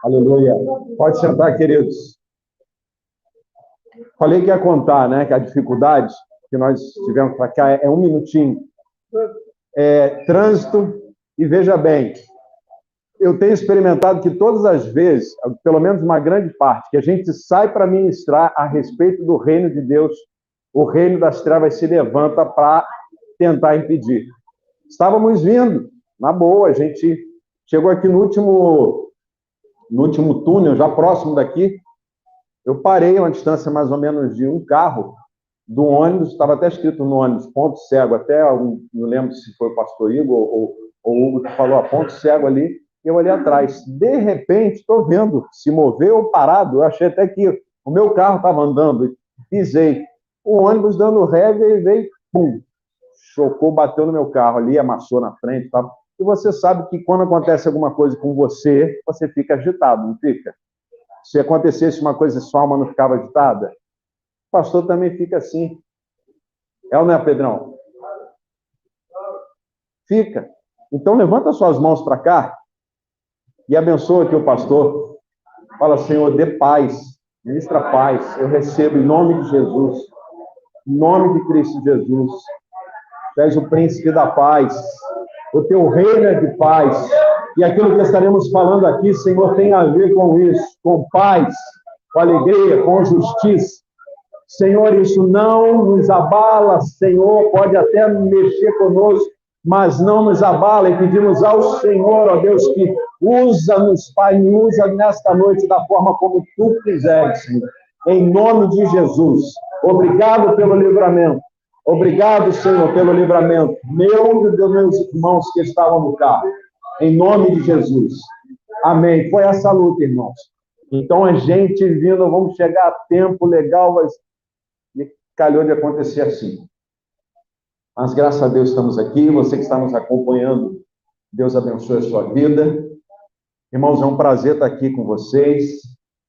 Aleluia. Pode sentar, queridos. Falei que ia contar, né? Que a dificuldade que nós tivemos para cá é um minutinho. Trânsito, e veja bem, eu tenho experimentado que todas as vezes, pelo menos uma grande parte, que a gente sai para ministrar a respeito do reino de Deus, o reino das trevas se levanta para tentar impedir. Estávamos vindo, na boa, a gente chegou aqui no último túnel, já próximo daqui. Eu parei a uma distância mais ou menos de um carro do ônibus, estava até escrito no ônibus, ponto cego, até, não lembro se foi o pastor Igor ou o Hugo que falou, ponto cego ali, e eu olhei atrás. De repente, estou vendo se moveu parado, eu achei até que o meu carro estava andando, pisei. O ônibus dando ré, veio, pum, chocou, bateu no meu carro ali, amassou na frente, tá? E você sabe que quando acontece alguma coisa com você, você fica agitado, não fica? Se acontecesse uma coisa e sua alma não ficava agitada, o pastor também fica assim. É ou não é, Pedrão? Fica. Então, levanta suas mãos para cá e abençoa aqui o pastor. Fala, Senhor, dê paz, ministra paz. Eu recebo em nome de Jesus, em nome de Cristo Jesus. Tu és o príncipe da paz. O teu reino é de paz. E aquilo que estaremos falando aqui, Senhor, tem a ver com isso, com paz, com alegria, com justiça. Senhor, isso não nos abala, Senhor, pode até mexer conosco, mas não nos abala, e pedimos ao Senhor, ó Deus, que usa-nos, Pai, me usa nesta noite da forma como Tu quiseres, Senhor. Em nome de Jesus. Obrigado pelo livramento. Obrigado, Senhor, pelo livramento meu e dos meus irmãos que estavam no carro. Em nome de Jesus. Amém. Foi essa luta, irmãos. Então, a gente vindo, vamos chegar a tempo legal, mas calhou de acontecer assim. Mas, graças a Deus, estamos aqui. Você que está nos acompanhando, Deus abençoe a sua vida. Irmãos, é um prazer estar aqui com vocês.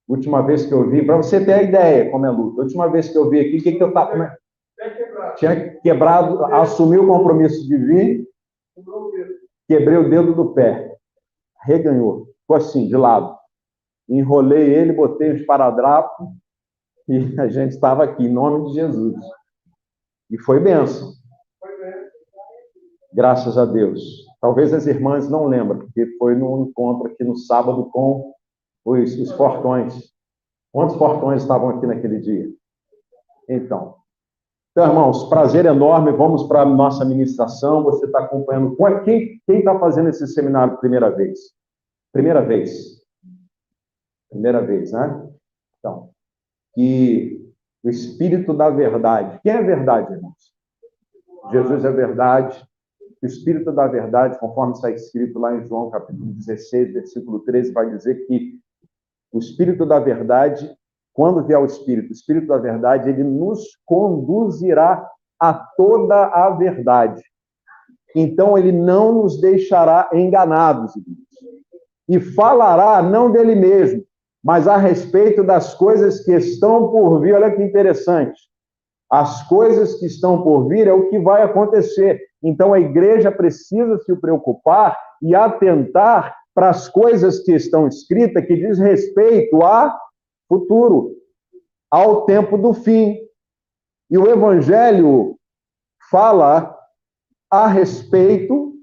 Última vez que eu vi, para você ter a ideia como é luta, a última vez que eu vi aqui, o que eu estava... Né? Tinha quebrado, assumi o compromisso de vir, quebrei o dedo do pé, reganhou, ficou assim, de lado. Enrolei ele, botei os esparadrapo e a gente estava aqui, em nome de Jesus. E foi bênção. Graças a Deus. Talvez as irmãs não lembrem, porque foi num encontro aqui no sábado com os portões. Quantos portões estavam aqui naquele dia? Então, irmãos, prazer enorme. Vamos para a nossa ministração. Você está acompanhando. Quem está fazendo esse seminário primeira vez? Primeira vez. Primeira vez, né? Então, que o Espírito da verdade. Quem é verdade, irmãos? Jesus é verdade. O Espírito da verdade, conforme está escrito lá em João, capítulo 16, versículo 13, vai dizer que o Espírito da verdade, quando vier o Espírito da verdade, ele nos conduzirá a toda a verdade. Então, ele não nos deixará enganados, e falará não dele mesmo, mas a respeito das coisas que estão por vir. Olha que interessante. As coisas que estão por vir é o que vai acontecer. Então, a igreja precisa se preocupar e atentar para as coisas que estão escritas, que diz respeito a futuro, ao tempo do fim. E o Evangelho fala a respeito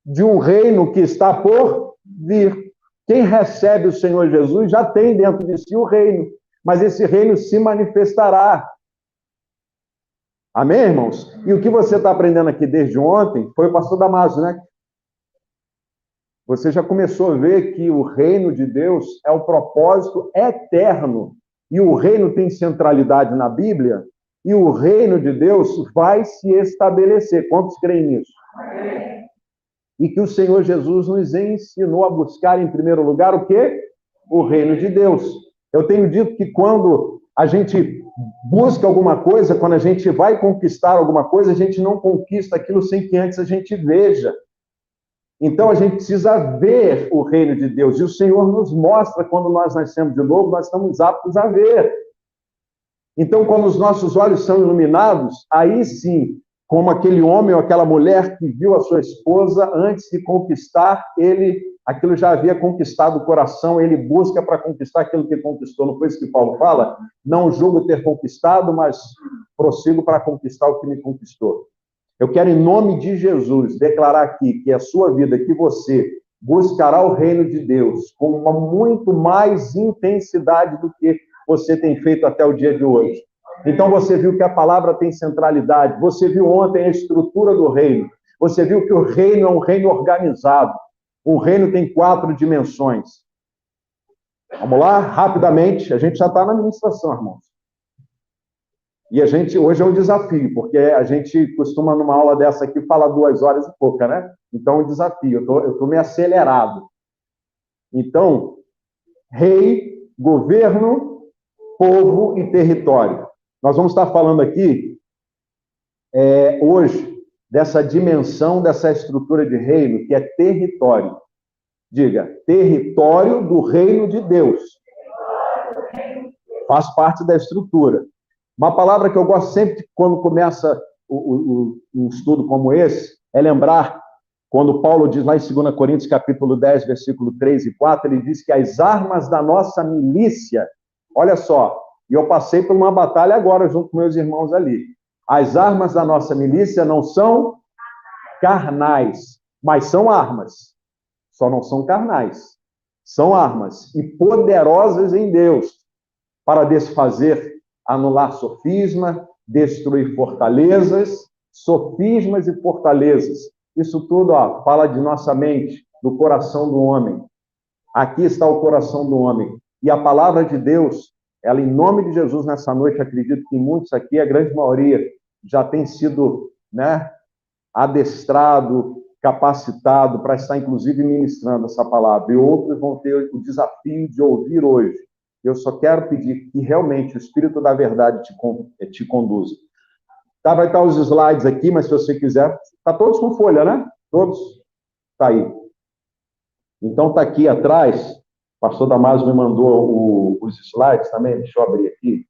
de um reino que está por vir. Quem recebe o Senhor Jesus já tem dentro de si o reino, mas esse reino se manifestará. Amém, irmãos? E o que você está aprendendo aqui desde ontem foi o pastor Damaso, né? Você já começou a ver que o reino de Deus é o propósito eterno. E o reino tem centralidade na Bíblia, e o reino de Deus vai se estabelecer. Quantos creem nisso? Amém. E que o Senhor Jesus nos ensinou a buscar em primeiro lugar o quê? O reino de Deus. Eu tenho dito que quando a gente busca alguma coisa, quando a gente vai conquistar alguma coisa, a gente não conquista aquilo sem que antes a gente veja. Então, a gente precisa ver o reino de Deus. E o Senhor nos mostra, quando nós nascemos de novo, nós estamos aptos a ver. Então, quando os nossos olhos são iluminados, aí sim, como aquele homem ou aquela mulher que viu a sua esposa antes de conquistar, aquilo já havia conquistado o coração, ele busca para conquistar aquilo que conquistou. Não foi isso que Paulo fala? Não julgo ter conquistado, mas prossigo para conquistar o que me conquistou. Eu quero, em nome de Jesus, declarar aqui que a sua vida, que você buscará o reino de Deus com uma muito mais intensidade do que você tem feito até o dia de hoje. Então você viu que a palavra tem centralidade, você viu ontem a estrutura do reino, você viu que o reino é um reino organizado, o reino tem 4 dimensões. Vamos lá, rapidamente, a gente já está na administração, irmãos. E a gente, hoje é um desafio, porque a gente costuma, numa aula dessa aqui, falar 2 horas e pouca, né? Então, é um desafio, eu estou meio acelerado. Então, rei, governo, povo e território. Nós vamos estar falando aqui, hoje, dessa dimensão, dessa estrutura de reino, que é território. Diga, território do reino de Deus. Faz parte da estrutura. Uma palavra que eu gosto sempre, quando começa um estudo como esse, é lembrar, quando Paulo diz lá em 2 Coríntios, capítulo 10, versículo 3 e 4, ele diz que as armas da nossa milícia, olha só, e eu passei por uma batalha agora junto com meus irmãos ali. As armas da nossa milícia não são carnais, mas são armas. Só não são carnais. São armas e poderosas em Deus para desfazer, anular sofisma, destruir fortalezas, sofismas e fortalezas. Isso tudo, fala de nossa mente, do coração do homem. Aqui está o coração do homem. E a palavra de Deus, ela, em nome de Jesus, nessa noite, acredito que muitos aqui, a grande maioria, já tem sido, adestrado, capacitado para estar, inclusive, ministrando essa palavra. E outros vão ter o desafio de ouvir hoje. Eu só quero pedir que realmente o Espírito da Verdade te conduza. Tá, vai estar os slides aqui, mas se você quiser... Tá todos com folha, né? Todos? Tá aí. Então, tá aqui atrás. O pastor Damaso me mandou os slides também. Deixa eu abrir aqui.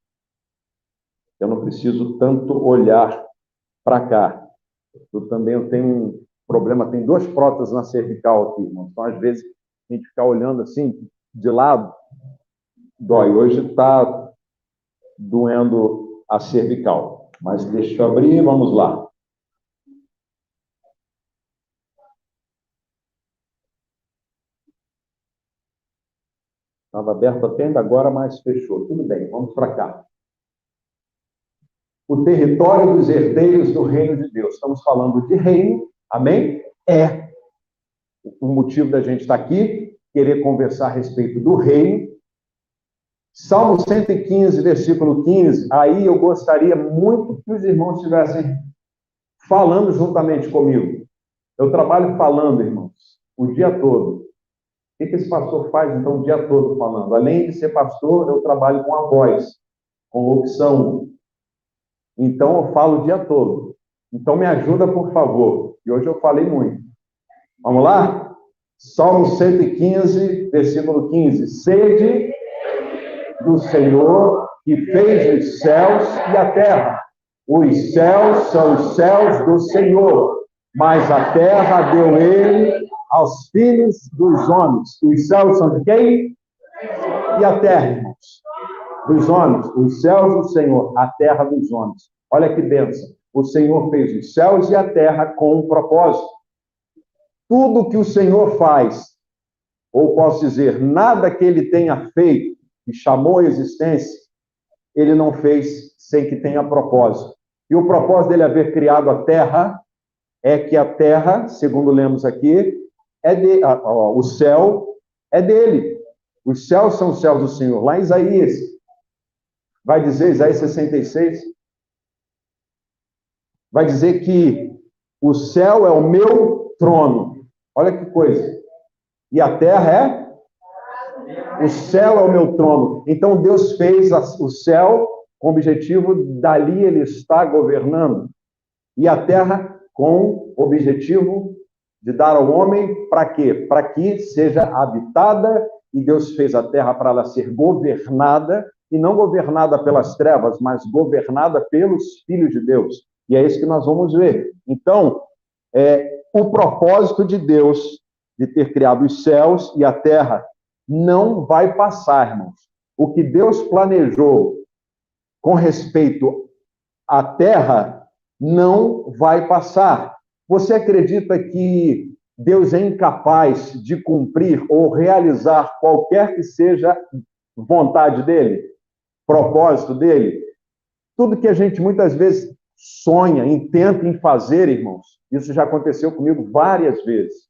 Eu não preciso tanto olhar para cá. Eu tenho um problema, tem 2 próteses na cervical aqui, irmão. Então, às vezes, a gente ficar olhando assim, de lado, dói. Hoje está doendo a cervical. Mas deixa eu abrir, vamos lá. Estava aberto até ainda agora, mas fechou. Tudo bem, vamos para cá. O território dos herdeiros do reino de Deus. Estamos falando de reino, amém? É o motivo da gente estar aqui, querer conversar a respeito do reino. Salmo 115, versículo 15, aí eu gostaria muito que os irmãos estivessem falando juntamente comigo. Eu trabalho falando, irmãos, o dia todo. O que esse pastor faz, então, o dia todo falando? Além de ser pastor, eu trabalho com a voz, com locução. Então, eu falo o dia todo. Então, me ajuda, por favor. E hoje eu falei muito. Vamos lá? Salmo 115, versículo 15. Sede do Senhor, que fez os céus e a terra. Os céus são os céus do Senhor, mas a terra deu ele aos filhos dos homens. Os céus são de quem? E a terra, irmãos? Dos homens. Os céus do Senhor, a terra dos homens. Olha que bênção. O Senhor fez os céus e a terra com um propósito. Tudo que o Senhor faz, ou posso dizer, nada que ele tenha feito, que chamou a existência, ele não fez sem que tenha propósito. E o propósito dele haver criado a terra é que a terra, segundo lemos aqui, o céu é dele. Os céus são os céus do Senhor. Lá em Isaías, vai dizer, Isaías 66, vai dizer que o céu é o meu trono. Olha que coisa. E a terra é? O céu é o meu trono. Então Deus fez o céu com o objetivo, dali ele está governando. E a terra com o objetivo de dar ao homem para quê? Para que seja habitada, e Deus fez a terra para ela ser governada, e não governada pelas trevas, mas governada pelos filhos de Deus. E é isso que nós vamos ver. Então, o propósito de Deus de ter criado os céus e a terra não vai passar, irmãos. O que Deus planejou com respeito à terra não vai passar. Você acredita que Deus é incapaz de cumprir ou realizar qualquer que seja vontade dele, propósito dele? Tudo que a gente muitas vezes sonha, intenta em fazer, irmãos, isso já aconteceu comigo várias vezes.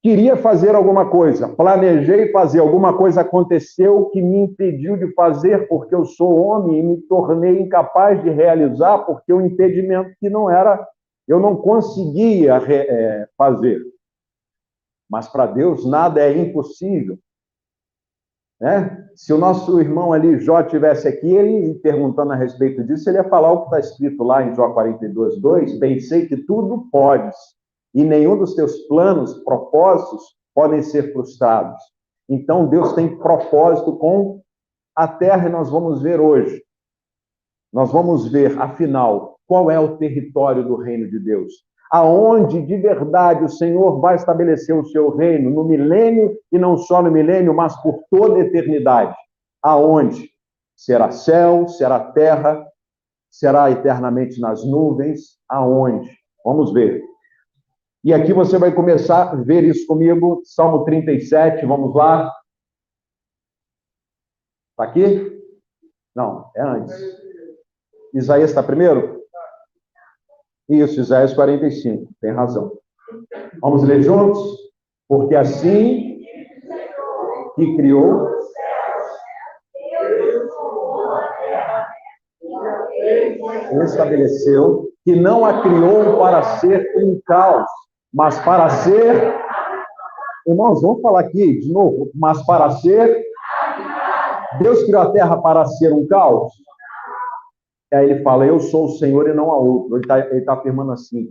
Queria fazer alguma coisa, planejei fazer, alguma coisa aconteceu que me impediu de fazer porque eu sou homem e me tornei incapaz de realizar porque o impedimento que não era, eu não conseguia fazer. Mas para Deus nada é impossível. Né? Se o nosso irmão ali, Jó, estivesse aqui, ele perguntando a respeito disso, ele ia falar o que está escrito lá em Jó 42:2, pensei que tudo podes, e nenhum dos teus planos, propósitos, podem ser frustrados. Então, Deus tem propósito com a terra, e nós vamos ver hoje. Nós vamos ver, afinal, qual é o território do reino de Deus. Aonde, de verdade, o Senhor vai estabelecer o seu reino, no milênio, e não só no milênio, mas por toda a eternidade. Aonde? Será céu, será terra, será eternamente nas nuvens? Aonde? Vamos ver. E aqui você vai começar a ver isso comigo, Salmo 37, vamos lá. Está aqui? Não, é antes. Isaías está primeiro? Isso, Isaías 45, tem razão. Vamos ler juntos? Porque assim que criou estabeleceu que não a criou para ser um caos, mas para ser... Irmãos, vamos falar aqui de novo. Mas para ser... Deus criou a terra para ser um caos? E aí ele fala, eu sou o Senhor e não há outro. Ele tá afirmando assim.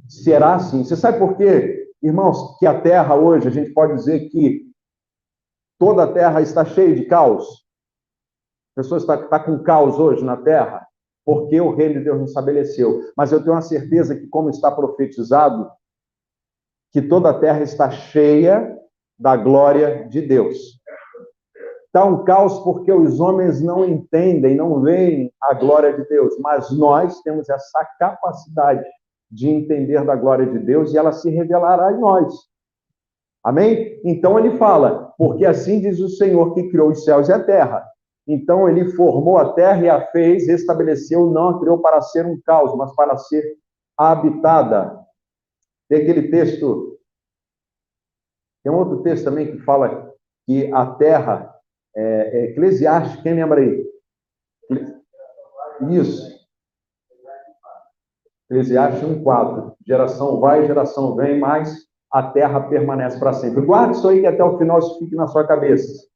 Será assim? Você sabe por quê, irmãos, que a terra hoje, a gente pode dizer que toda a terra está cheia de caos? A pessoa está com caos hoje na terra? Porque o reino de Deus não estabeleceu. Mas eu tenho uma certeza que, como está profetizado, que toda a terra está cheia da glória de Deus. Está um caos porque os homens não entendem, não veem a glória de Deus, mas nós temos essa capacidade de entender da glória de Deus e ela se revelará em nós. Amém? Então ele fala, porque assim diz o Senhor que criou os céus e a terra. Então ele formou a terra e a fez, estabeleceu, não a criou para ser um caos, mas para ser habitada. Tem aquele texto, tem um outro texto também que fala que a terra... Eclesiastes, quem lembra aí? Isso. Eclesiastes 1:4. Geração vai, geração vem, mas a terra permanece para sempre. Guarde isso aí que até o final isso fique na sua cabeça.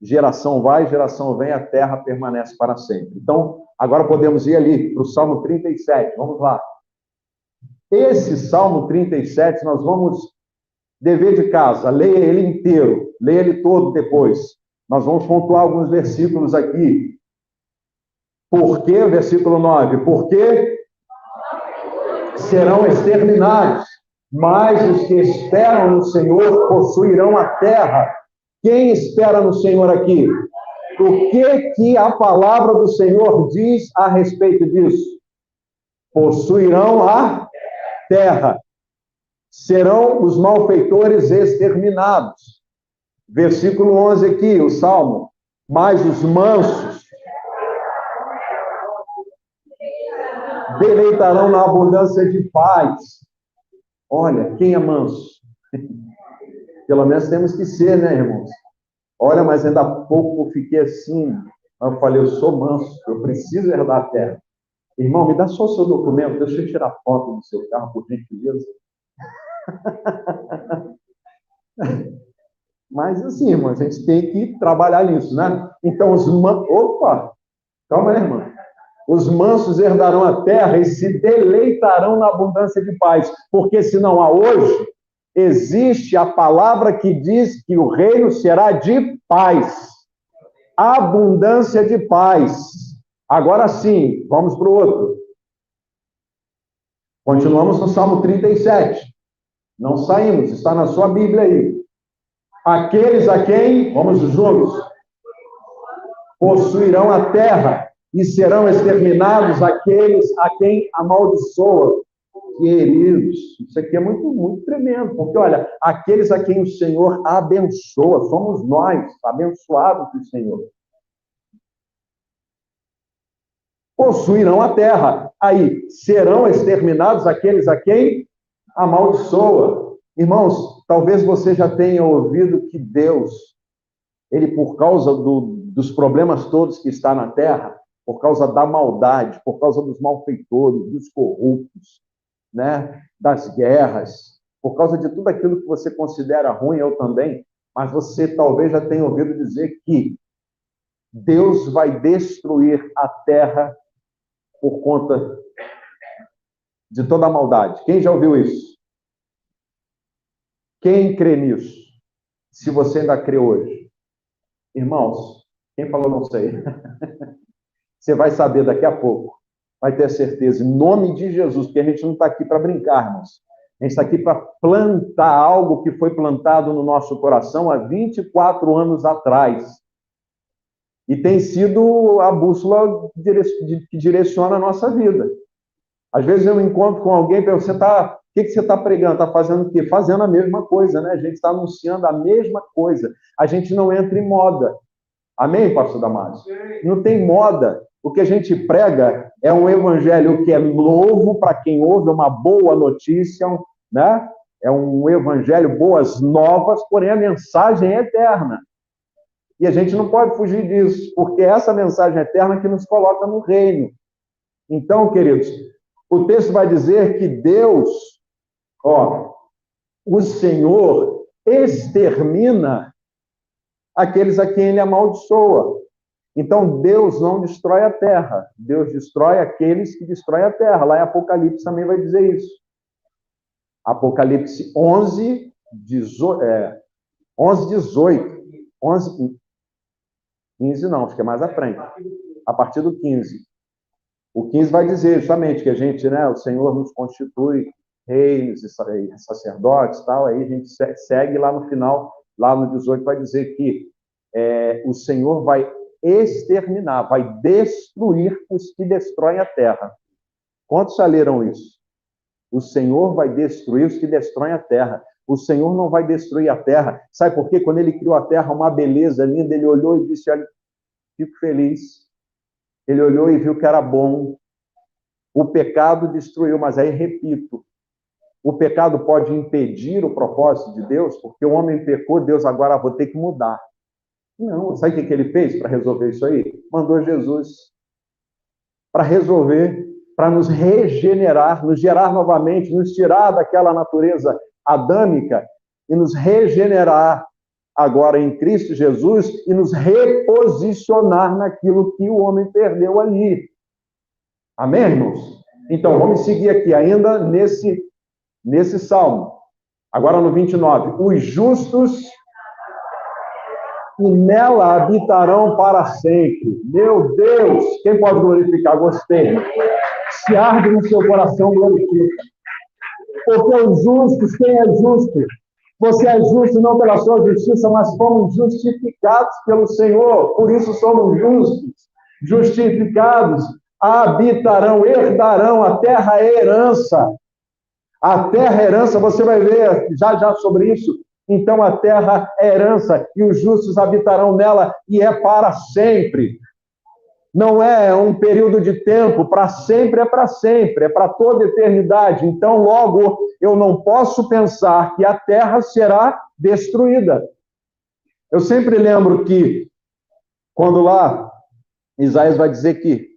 Geração vai, geração vem, a terra permanece para sempre. Então, agora podemos ir ali para o Salmo 37. Vamos lá. Esse Salmo 37, nós vamos dever de casa. Leia ele inteiro. Leia ele todo depois. Nós vamos pontuar alguns versículos aqui. Por quê? Versículo 9. Porque serão exterminados, mas os que esperam no Senhor possuirão a terra. Quem espera no Senhor aqui? O que a palavra do Senhor diz a respeito disso? Possuirão a terra. Serão os malfeitores exterminados. Versículo 11 aqui, o Salmo. Mas os mansos deleitarão na abundância de paz. Olha, quem é manso? Pelo menos temos que ser, né, irmãos? Olha, mas ainda há pouco eu fiquei assim. Eu falei, eu sou manso, eu preciso herdar a terra. Irmão, me dá só o seu documento, deixa eu tirar foto do seu carro, por gentileza. Mas assim, irmão, a gente tem que trabalhar nisso, né? Então, os mansos... Opa! Calma aí, irmão. Os mansos herdarão a terra e se deleitarão na abundância de paz. Porque se não há hoje, existe a palavra que diz que o reino será de paz. Abundância de paz. Agora sim, vamos para o outro. Continuamos no Salmo 37. Não saímos, está na sua Bíblia aí. Aqueles a quem, vamos juntos, possuirão a terra e serão exterminados aqueles a quem amaldiçoa. Queridos, isso aqui é muito, muito tremendo, porque olha, aqueles a quem o Senhor abençoa, somos nós, abençoados do Senhor. Possuirão a terra. Aí, serão exterminados aqueles a quem amaldiçoa. Irmãos, talvez você já tenha ouvido que Deus, ele por causa dos problemas todos que está na terra, por causa da maldade, por causa dos malfeitores, dos corruptos, né, das guerras, por causa de tudo aquilo que você considera ruim, eu também, mas você talvez já tenha ouvido dizer que Deus vai destruir a terra por conta de toda a maldade. Quem já ouviu isso? Quem crê nisso? Se você ainda crê hoje. Irmãos, quem falou não sei. Você vai saber daqui a pouco. Vai ter certeza. Em nome de Jesus, porque a gente não está aqui para brincar, irmãos. A gente está aqui para plantar algo que foi plantado no nosso coração há 24 anos atrás. E tem sido a bússola que direciona a nossa vida. Às vezes eu encontro com alguém e pergunto, o que você está pregando? Está fazendo o quê? Fazendo a mesma coisa, né? A gente está anunciando a mesma coisa. A gente não entra em moda. Amém, pastor Damaso? Não tem moda. O que a gente prega é um evangelho que é novo para quem ouve, uma boa notícia, né? É um evangelho, boas novas, porém a mensagem é eterna. E a gente não pode fugir disso, porque é essa mensagem eterna que nos coloca no reino. Então, queridos, o texto vai dizer que Deus, o Senhor extermina aqueles a quem ele amaldiçoa. Então, Deus não destrói a terra. Deus destrói aqueles que destroem a terra. Lá em Apocalipse também vai dizer isso. Apocalipse 11, 18. 15 não, acho que é mais à frente. A partir do 15. O 15 vai dizer justamente que a gente, né, o Senhor nos constitui reis e sacerdotes e tal. Aí a gente segue lá no final, lá no 18 vai dizer que o Senhor vai exterminar, vai destruir os que destroem a terra. Quantos já leram isso? O Senhor vai destruir os que destroem a terra. O Senhor não vai destruir a terra. Sabe por quê? Quando ele criou a terra, uma beleza linda, ele olhou e disse, olha, fico feliz. Ele olhou e viu que era bom. O pecado destruiu, mas aí, repito, o pecado pode impedir o propósito de Deus, porque o homem pecou, Deus agora vou ter que mudar. Não, sabe o que ele fez para resolver isso aí? Mandou Jesus para resolver, para nos regenerar, nos gerar novamente, nos tirar daquela natureza adâmica e nos regenerar agora em Cristo Jesus e nos reposicionar naquilo que o homem perdeu ali. Amém, irmãos? Então, vamos seguir aqui ainda nesse salmo. Agora no 29. Os justos e nela habitarão para sempre. Meu Deus! Quem pode glorificar? Gostei. Se arde no seu coração, glorifica. Porque os justos, quem é justo? Você é justo não pela sua justiça, mas fomos justificados pelo Senhor. Por isso somos justos, justificados. Habitarão, herdarão, a terra é herança. A terra é herança, você vai ver já sobre isso. Então a terra é herança e os justos habitarão nela e é para sempre. Não é um período de tempo, para sempre, é para toda eternidade. Então, logo, eu não posso pensar que a terra será destruída. Eu sempre lembro que, quando lá, Isaías vai dizer que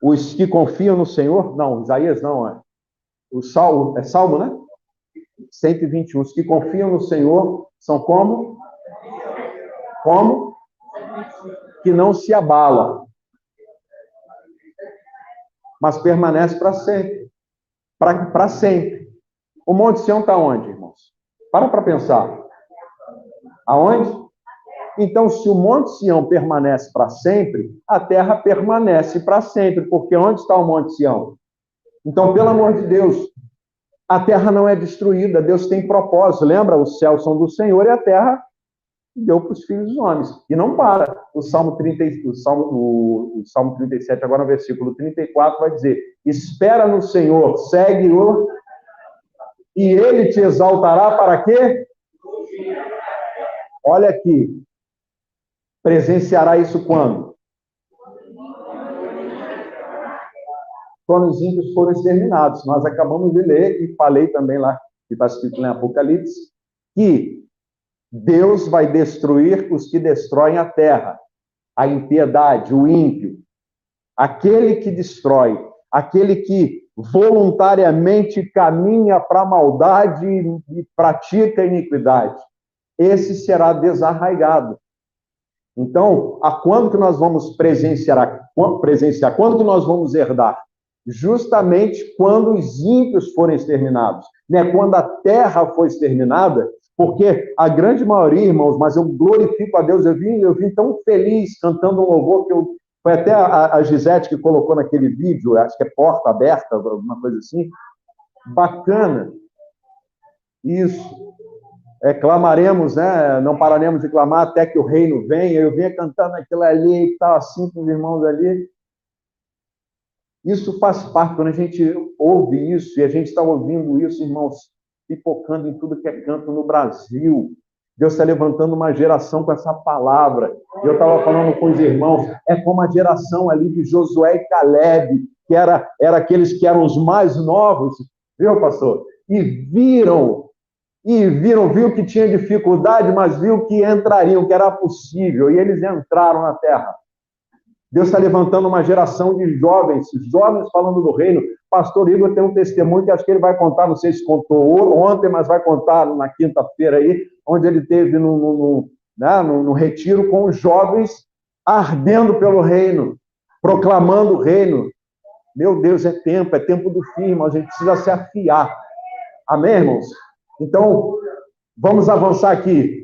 os que confiam no Senhor, não, Isaías não, o Salmo, é Salmo, né? 121, os que confiam no Senhor são como? Como? Que não se abala, mas permanece para sempre. Para sempre. O Monte Sião está onde, irmãos? Para pensar. Aonde? Então, se o Monte Sião permanece para sempre, a terra permanece para sempre, porque onde está o Monte Sião? Então, pelo amor de Deus, a terra não é destruída, Deus tem propósito. Lembra? Os céus são do Senhor e a terra deu para os filhos dos homens. E não para. O Salmo 37, agora no versículo 34, vai dizer: espera no Senhor, segue-o, e ele te exaltará para quê? Olha aqui. Presenciará isso quando? Quando os ímpios foram exterminados. Nós acabamos de ler, e falei também lá, que está escrito em Apocalipse, que Deus vai destruir os que destroem a terra, a impiedade, o ímpio, aquele que destrói, aquele que voluntariamente caminha para a maldade e pratica a iniquidade. Esse será desarraigado. Então, a quando que nós vamos presenciar? Quando que nós vamos herdar? Justamente quando os ímpios forem exterminados, né? Quando a terra for exterminada, porque a grande maioria, irmãos, mas eu glorifico a Deus, eu vim tão feliz cantando um louvor que foi até a Gisete que colocou naquele vídeo, acho que é Porta Aberta, alguma coisa assim. Bacana. Isso. Clamaremos, né? Não pararemos de clamar até que o reino venha. Eu vinha cantando aquilo ali e tal, assim, com os irmãos ali. Isso faz parte, quando a gente ouve isso, e a gente está ouvindo isso, irmãos, pipocando em tudo que é canto no Brasil. Deus está levantando uma geração com essa palavra. Eu estava falando com os irmãos, é como a geração ali de Josué e Caleb, que era aqueles que eram os mais novos, viu, pastor? E viu que tinha dificuldade, mas viu que entrariam, que era possível, e eles entraram na terra. Deus está levantando uma geração de jovens falando do reino. Pastor Igor tem um testemunho que acho que ele vai contar, não sei se contou ontem, mas vai contar na quinta-feira aí, onde ele teve no retiro com os jovens ardendo pelo reino, proclamando o reino. Meu Deus, é tempo do fim, irmão, a gente precisa se afiar. Amém, irmãos? Então, vamos avançar aqui.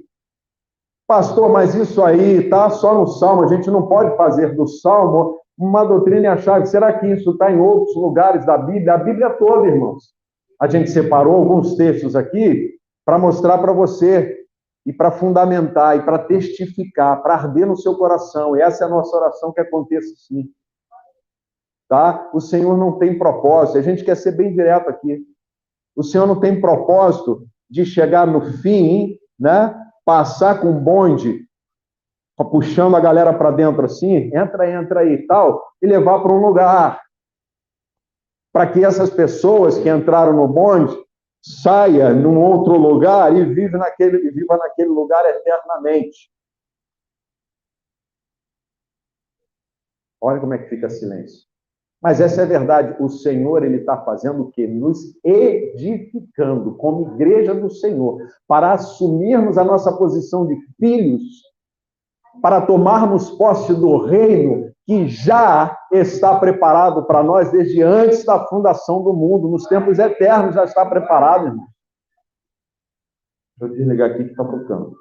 Pastor, mas isso aí está só no Salmo, a gente não pode fazer do Salmo uma doutrina e a chave. Será que isso está em outros lugares da Bíblia? A Bíblia toda, irmãos. A gente separou alguns textos aqui para mostrar para você e para fundamentar e para testificar, para arder no seu coração. E essa é a nossa oração, que aconteça sim. Tá? O Senhor não tem propósito, a gente quer ser bem direto aqui. O Senhor não tem propósito de chegar no fim, né? Passar com bonde, puxando a galera para dentro assim, entra aí e tal, e levar para um lugar. Para que essas pessoas que entraram no bonde saia num outro lugar e viva naquele lugar eternamente. Olha como é que fica silêncio. Mas essa é a verdade. O Senhor, ele está fazendo o quê? Nos edificando como igreja do Senhor, para assumirmos a nossa posição de filhos, para tomarmos posse do reino que já está preparado para nós desde antes da fundação do mundo, nos tempos eternos já está preparado, irmão. Deixa eu desligar aqui que está tocando.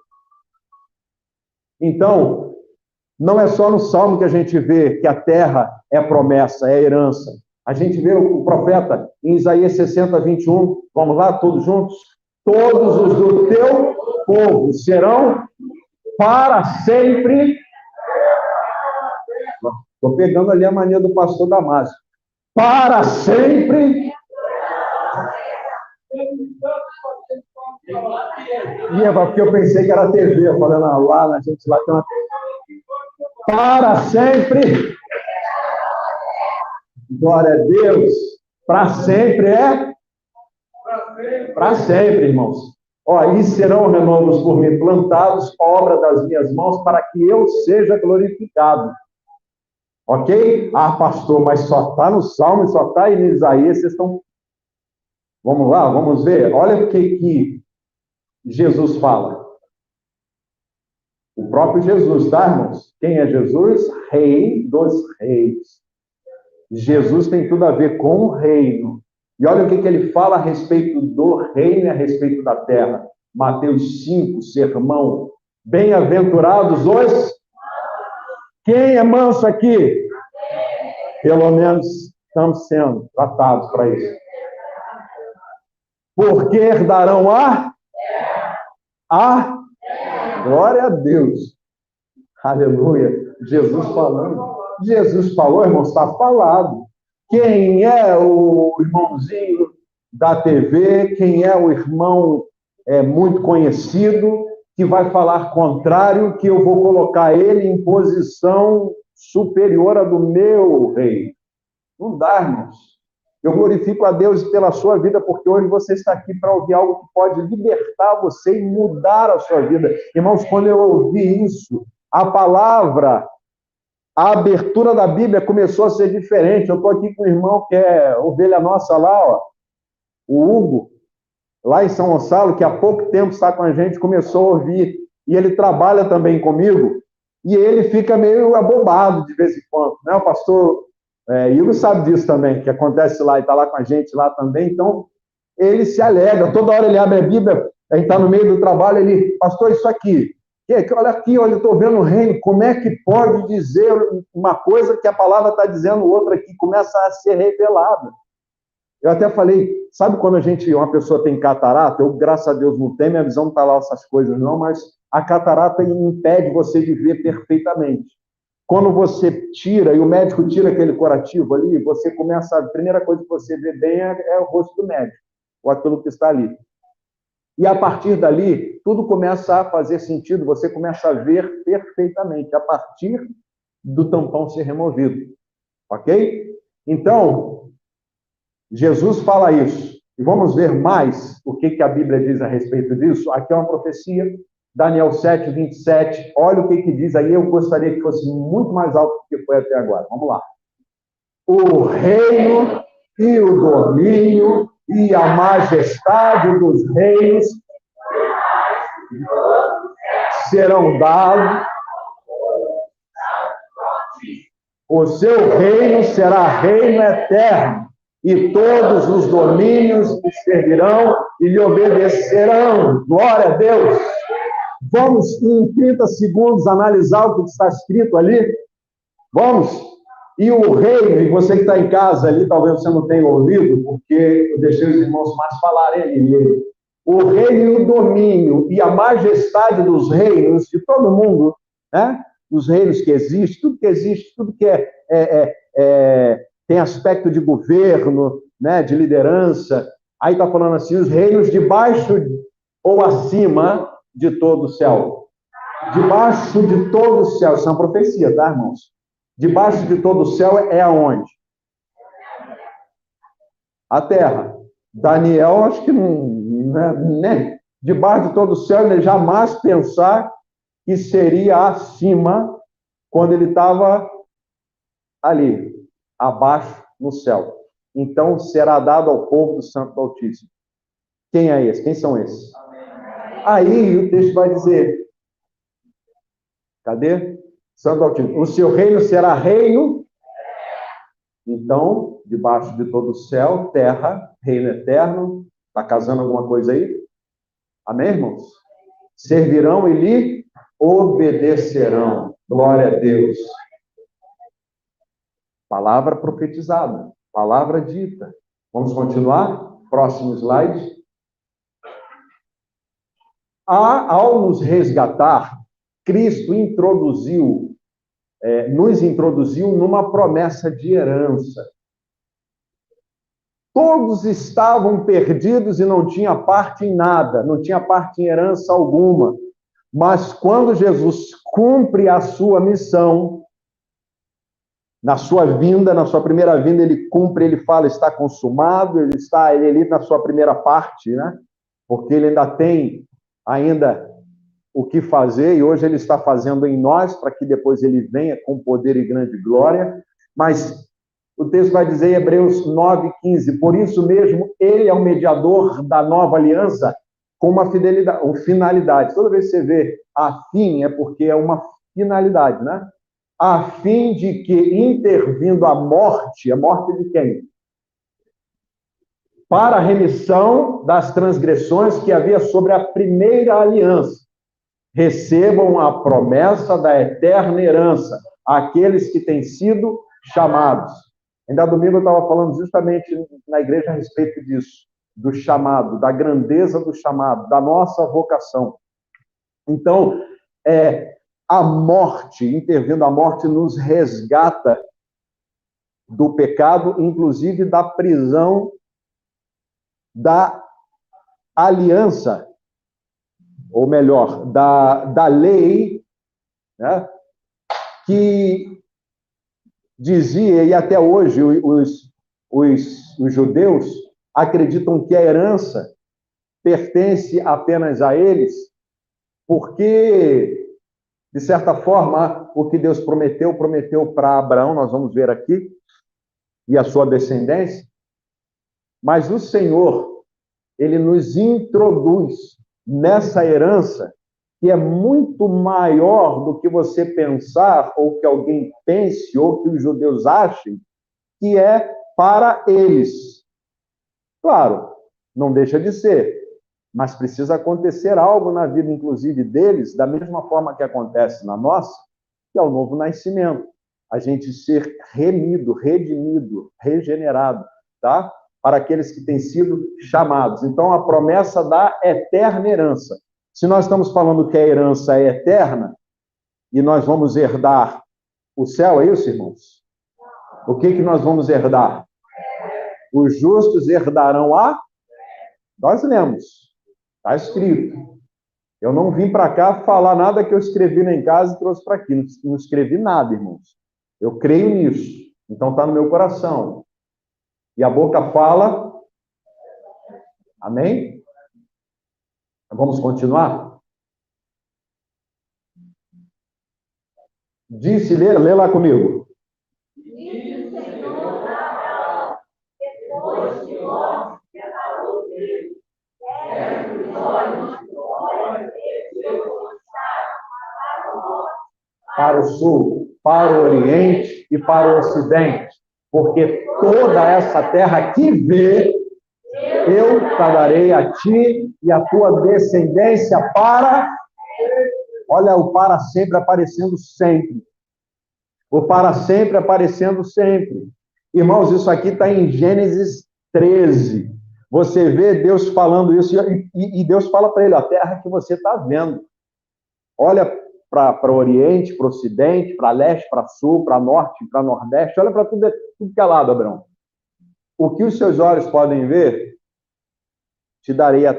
Então, não é só no Salmo que a gente vê que a terra é promessa, é herança. A gente vê o profeta em Isaías 60, 21. Vamos lá, todos juntos? Todos os do teu povo serão para sempre. Estou pegando ali a mania do pastor Damásio. Para sempre. E é porque eu pensei que era TV. Eu falei, não, lá na gente lá tem uma TV. Para sempre. Glória a Deus. Para sempre é? Para sempre, irmãos. E serão renovos por mim plantados, obra das minhas mãos, para que eu seja glorificado. Ok? Pastor, mas só está no Salmo, só está em Isaías, vocês estão... Vamos lá, vamos ver. Olha o que Jesus fala. O próprio Jesus, tá, irmãos? Quem é Jesus? Rei dos reis. Jesus tem tudo a ver com o reino. E olha o que ele fala a respeito do reino e a respeito da terra. Mateus 5, sermão Bem-aventurados os... Quem é manso aqui? Pelo menos estamos sendo tratados para isso. Porque herdarão a glória a Deus. Aleluia. Jesus falando. Jesus falou, irmão, está falado. Quem é o irmãozinho da TV? Quem é o irmão muito conhecido que vai falar contrário, que eu vou colocar ele em posição superior à do meu rei? Não dá, irmãos. Eu glorifico a Deus pela sua vida, porque hoje você está aqui para ouvir algo que pode libertar você e mudar a sua vida. Irmãos, quando eu ouvi isso, a palavra, a abertura da Bíblia começou a ser diferente. Eu estou aqui com o irmão que é ovelha nossa lá, ó, o Hugo, lá em São Gonçalo, que há pouco tempo está com a gente, começou a ouvir, e ele trabalha também comigo, e ele fica meio abobado de vez em quando, né? O pastor Hugo sabe disso também, que acontece lá, e está lá com a gente lá também, então ele se alegra, toda hora ele abre a Bíblia, a gente está no meio do trabalho, ele, pastor, isso aqui, olha aqui, olha, eu estou vendo o reino, como é que pode dizer uma coisa que a palavra está dizendo outra aqui, começa a ser revelada. Eu até falei, sabe quando uma pessoa tem catarata? Eu, graças a Deus, não tenho, minha visão não está lá essas coisas não, mas a catarata impede você de ver perfeitamente. Quando você tira, e o médico tira aquele curativo ali, você começa, a primeira coisa que você vê bem é o rosto do médico, ou aquilo que está ali. E a partir dali, tudo começa a fazer sentido, você começa a ver perfeitamente, a partir do tampão ser removido. Ok? Então, Jesus fala isso. E vamos ver mais o que a Bíblia diz a respeito disso. Aqui é uma profecia, Daniel 7, 27. Olha o que diz aí. Eu gostaria que fosse muito mais alto do que foi até agora. Vamos lá. O reino e o domínio e a majestade dos reinos serão dados. O seu reino será reino eterno, e todos os domínios lhe servirão e lhe obedecerão. Glória a Deus! Vamos, em 30 segundos, analisar o que está escrito ali? Vamos? E o reino, e você que está em casa ali, talvez você não tenha ouvido, porque eu deixei os irmãos mais falarem ali. O reino e o domínio e a majestade dos reinos de todo mundo, né? Os reinos que existem, tudo que tem aspecto de governo, né? De liderança. Aí está falando assim, os reinos debaixo ou acima de todo o céu. Debaixo de todo o céu. Isso é uma profecia, tá, irmãos? Debaixo de todo o céu é aonde? A terra. Daniel, acho que não, né? Debaixo de todo o céu, ele jamais pensar que seria acima quando ele estava ali, abaixo no céu. Então, será dado ao povo do Santo do Altíssimo. Quem é esse? Quem são esses? Aí o texto vai dizer, cadê? Santo Altíssimo. O seu reino será reino. Então, debaixo de todo o céu, terra, reino eterno. Está casando alguma coisa aí? Amém, irmãos? Servirão e lhe obedecerão. Glória a Deus. Palavra profetizada. Palavra dita. Vamos continuar? Próximo slide. Ao nos resgatar, Cristo nos introduziu numa promessa de herança. Todos estavam perdidos e não tinha parte em nada, não tinha parte em herança alguma. Mas quando Jesus cumpre a sua missão, na sua vinda, na sua primeira vinda, ele cumpre, ele fala, está consumado, ele está ali na sua primeira parte, né? Porque ele ainda tem o que fazer, e hoje ele está fazendo em nós, para que depois ele venha com poder e grande glória. Mas o texto vai dizer em Hebreus 9:15, por isso mesmo, ele é o mediador da nova aliança com uma finalidade. Toda vez que você vê a fim, é porque é uma finalidade, né? A fim de que, intervindo a morte de quem? Para a remissão das transgressões que havia sobre a primeira aliança, recebam a promessa da eterna herança, aqueles que têm sido chamados. Ainda domingo eu estava falando justamente na igreja a respeito disso, do chamado, da grandeza do chamado, da nossa vocação. Então, a morte, intervindo a morte, nos resgata do pecado, inclusive da prisão da aliança, ou melhor, da lei, né, que dizia, e até hoje os judeus acreditam que a herança pertence apenas a eles, porque, de certa forma, o que Deus prometeu para Abraão, nós vamos ver aqui, e a sua descendência, mas o Senhor, ele nos introduz nessa herança que é muito maior do que você pensar, ou que alguém pense, ou que os judeus achem, que é para eles. Claro, não deixa de ser, mas precisa acontecer algo na vida, inclusive, deles, da mesma forma que acontece na nossa, que é o novo nascimento. A gente ser remido, redimido, regenerado, tá? Para aqueles que têm sido chamados. Então, a promessa da eterna herança. Se nós estamos falando que a herança é eterna, e nós vamos herdar o céu, é isso, irmãos? O que nós vamos herdar? Os justos herdarão a... Nós lemos, está escrito. Eu não vim para cá falar nada que eu escrevi lá em casa e trouxe para aqui. Não escrevi nada, irmãos. Eu creio nisso. Então está no meu coração. E a boca fala. Amém? Vamos continuar? Disse, lê lá comigo. Disse o Senhor a Abraão, depois de morte, separou o filho, os olhos do homem, para o sul, para o oriente e para o ocidente, porque toda essa terra que vê, eu darei a ti e a tua descendência para... Olha o para sempre aparecendo sempre. O para sempre aparecendo sempre. Irmãos, isso aqui está em Gênesis 13. Você vê Deus falando isso e Deus fala para ele, a terra que você está vendo. Olha para o oriente, para o ocidente, para leste, para sul, para norte, para nordeste. Olha para tudo que é lado, Abraão. O que os seus olhos podem ver, te darei a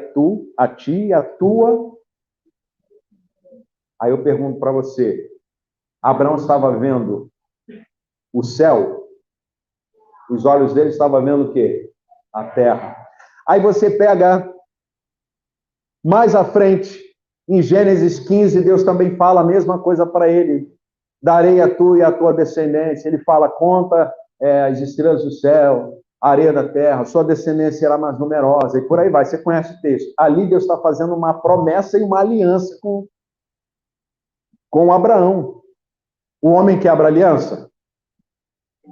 ti e a tua... Aí eu pergunto para você, Abraão estava vendo o céu? Os olhos dele estavam vendo o quê? A terra. Aí você pega mais à frente, em Gênesis 15, Deus também fala a mesma coisa para ele. Darei a tu e a tua descendência. Ele fala, conta as estrelas do céu, a areia da terra, sua descendência será mais numerosa, e por aí vai. Você conhece o texto. Ali Deus está fazendo uma promessa e uma aliança com Abraão. O homem quebra aliança?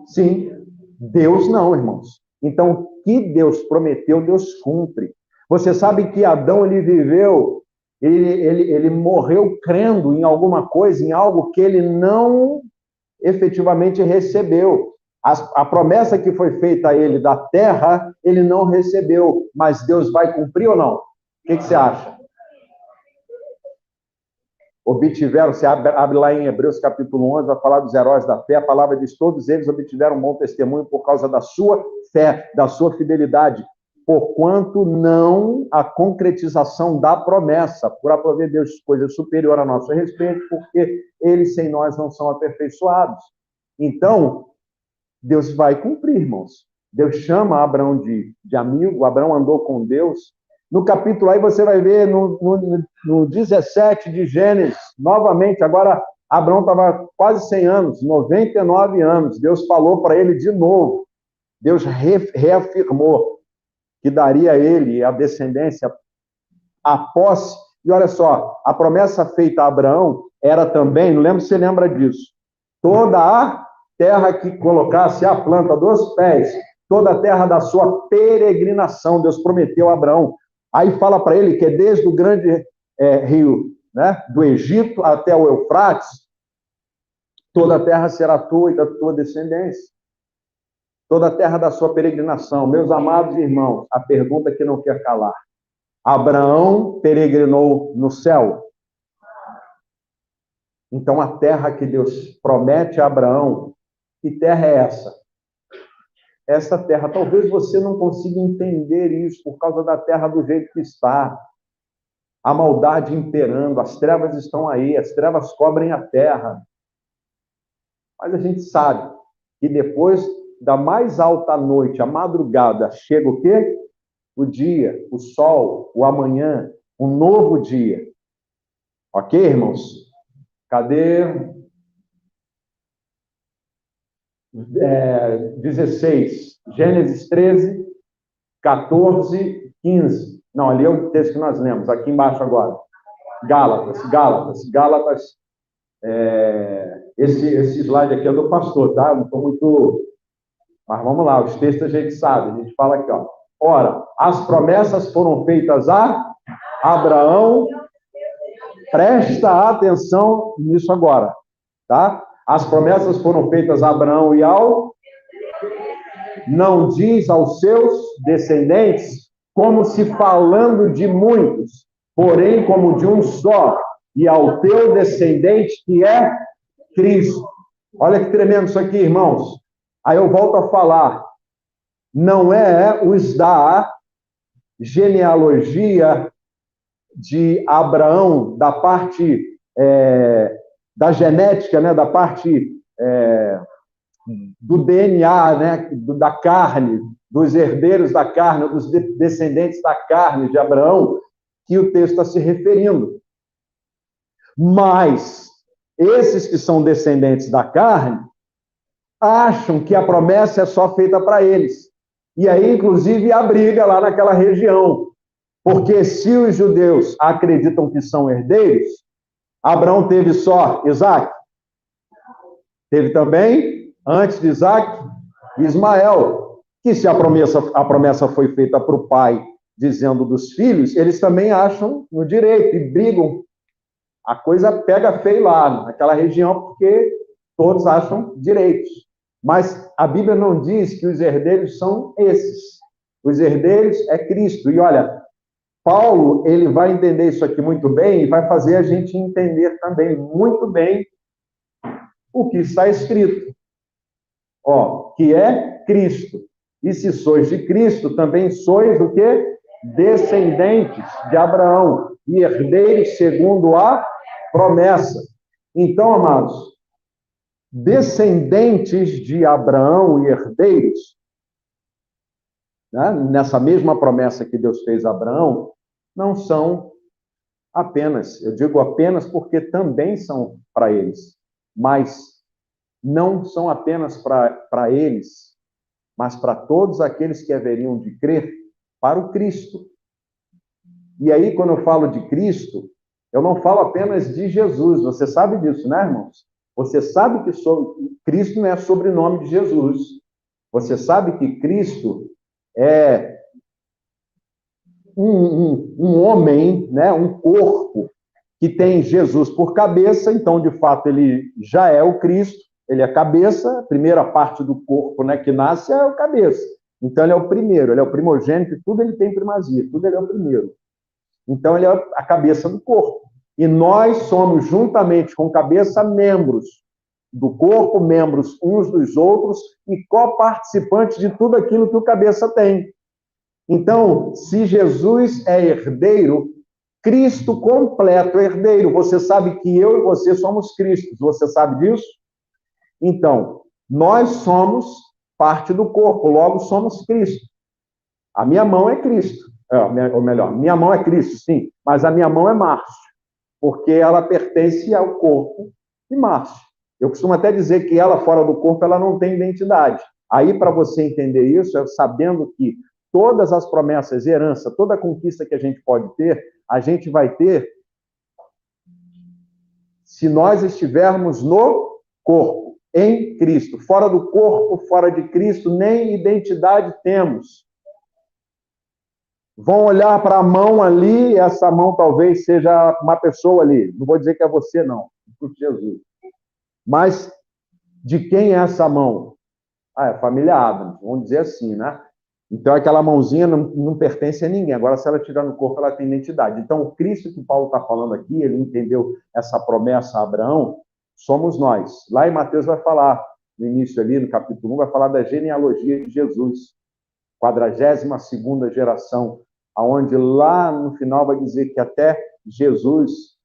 Sim. Deus não, irmãos. Então, o que Deus prometeu, Deus cumpre. Você sabe que Adão, ele viveu, ele morreu crendo em alguma coisa, em algo que ele não efetivamente recebeu. A promessa que foi feita a ele da terra, ele não recebeu, mas Deus vai cumprir ou não? O que você acha? Obtiveram, você abre lá em Hebreus capítulo 11, vai falar dos heróis da fé, a palavra diz, todos eles obtiveram um bom testemunho por causa da sua fé, da sua fidelidade, porquanto não a concretização da promessa, por aprover Deus coisa superior a nosso respeito, porque eles sem nós não são aperfeiçoados. Então, Deus vai cumprir, irmãos. Deus chama Abraão de amigo, Abraão andou com Deus. No capítulo aí você vai ver, no 17 de Gênesis, novamente, agora Abraão estava quase 100 anos, 99 anos, Deus falou para ele de novo, Deus reafirmou que daria a ele, a descendência, a posse, e olha só, a promessa feita a Abraão era também, não lembro se você lembra disso, toda a terra que colocasse a planta dos pés, toda a terra da sua peregrinação, Deus prometeu a Abraão. Aí fala para ele que é desde o grande rio né, do Egito até o Eufrates, toda a terra será tua e da tua descendência. Toda a terra da sua peregrinação. Meus amados irmãos, a pergunta que não quer calar. Abraão peregrinou no céu. Então, a terra que Deus promete a Abraão, que terra é essa? Essa terra, talvez você não consiga entender isso por causa da terra do jeito que está. A maldade imperando, as trevas estão aí, as trevas cobrem a terra. Mas a gente sabe que depois da mais alta noite, a madrugada, chega o quê? O dia, o sol, o amanhã, um novo dia. Ok, irmãos? Cadê? 16. Gênesis 13, 14, 15. Não, ali é o texto que nós lemos. Aqui embaixo agora. Gálatas. Esse slide aqui é do pastor, tá? Não estou muito... Mas vamos lá, os textos a gente sabe. A gente fala aqui, ó. Ora, as promessas foram feitas a Abraão. Presta atenção nisso agora, tá? As promessas foram feitas a Abraão e ao... Não diz aos seus descendentes, como se falando de muitos, porém como de um só, e ao teu descendente, que é Cristo. Olha que tremendo isso aqui, irmãos. Aí eu volto a falar. Não é os da genealogia de Abraão, da parte da genética, né, da parte do DNA, né, da carne, dos herdeiros da carne, dos descendentes da carne de Abraão, que o texto está se referindo. Mas esses que são descendentes da carne acham que a promessa é só feita para eles. E aí, inclusive, há briga lá naquela região. Porque se os judeus acreditam que são herdeiros, Abraão teve só Isaac. Teve também, antes de Isaac, Ismael. Que se a promessa foi feita para o pai, dizendo dos filhos, eles também acham no direito e brigam. A coisa pega feio lá, naquela região, porque todos acham direitos. Mas a Bíblia não diz que os herdeiros são esses. Os herdeiros é Cristo. E olha, Paulo, ele vai entender isso aqui muito bem e vai fazer a gente entender também muito bem o que está escrito. Ó, que é Cristo. E se sois de Cristo, também sois o quê? Descendentes de Abraão e herdeiros segundo a promessa. Então, amados, descendentes de Abraão e herdeiros, né, nessa mesma promessa que Deus fez a Abraão, não são apenas, eu digo apenas porque também são para eles, mas não são apenas para eles, mas para todos aqueles que haveriam de crer para o Cristo. E aí, quando eu falo de Cristo, eu não falo apenas de Jesus, você sabe disso, né, irmãos? Você sabe que Cristo não é sobrenome de Jesus. Você sabe que Cristo é um homem, né, um corpo que tem Jesus por cabeça, então, de fato, ele já é o Cristo, ele é a cabeça, a primeira parte do corpo, né, que nasce é a cabeça. Então, ele é o primeiro, ele é o primogênito, tudo ele tem primazia, tudo ele é o primeiro. Então, ele é a cabeça do corpo. E nós somos, juntamente com cabeça, membros do corpo, membros uns dos outros e coparticipantes de tudo aquilo que o cabeça tem. Então, se Jesus é herdeiro, Cristo completo é herdeiro. Você sabe que eu e você somos Cristos. Você sabe disso? Então, nós somos parte do corpo, logo somos Cristo. A minha mão é Cristo. Ou melhor, minha mão é Cristo, sim, mas a minha mão é Márcio, porque ela pertence ao corpo de Márcio. Eu costumo até dizer que ela, fora do corpo, ela não tem identidade. Aí, para você entender isso, é sabendo que todas as promessas, herança, toda a conquista que a gente pode ter, a gente vai ter se nós estivermos no corpo, em Cristo. Fora do corpo, fora de Cristo, nem identidade temos. vão olhar para a mão ali, e essa mão talvez seja uma pessoa ali. Não vou dizer que é você, não. Jesus. Mas de quem é essa mão? Ah, é a família Adams, vamos dizer assim, né? Então, aquela mãozinha não pertence a ninguém. Agora, se ela estiver no corpo, ela tem identidade. Então, o Cristo que Paulo está falando aqui, ele entendeu essa promessa a Abraão, somos nós. Lá em Mateus vai falar, no início ali, no capítulo 1, vai falar da genealogia de Jesus, 42ª geração, aonde lá no final vai dizer que até Jesus,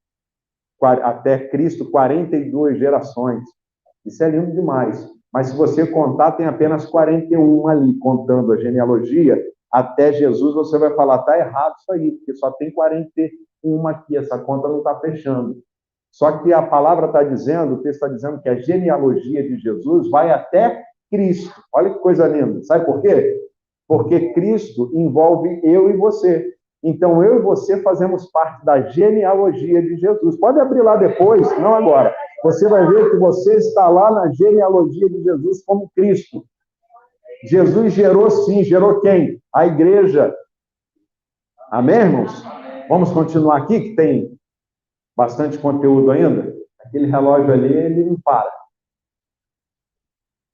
até Cristo, 42 gerações. Isso é lindo demais. Mas se você contar, tem apenas 41 ali, contando a genealogia, até Jesus, você vai falar, está errado isso aí, porque só tem 41 aqui, essa conta não está fechando. Só que a palavra está dizendo, o texto está dizendo que a genealogia de Jesus vai até Cristo. Olha que coisa linda. Sabe por quê? Porque Cristo envolve eu e você. Então, eu e você fazemos parte da genealogia de Jesus. Pode abrir lá depois, não agora. Você vai ver que você está lá na genealogia de Jesus como Cristo. Jesus gerou, sim, gerou quem? A igreja. Amém, irmãos? Vamos continuar aqui, que tem bastante conteúdo ainda. Aquele relógio ali, ele não para.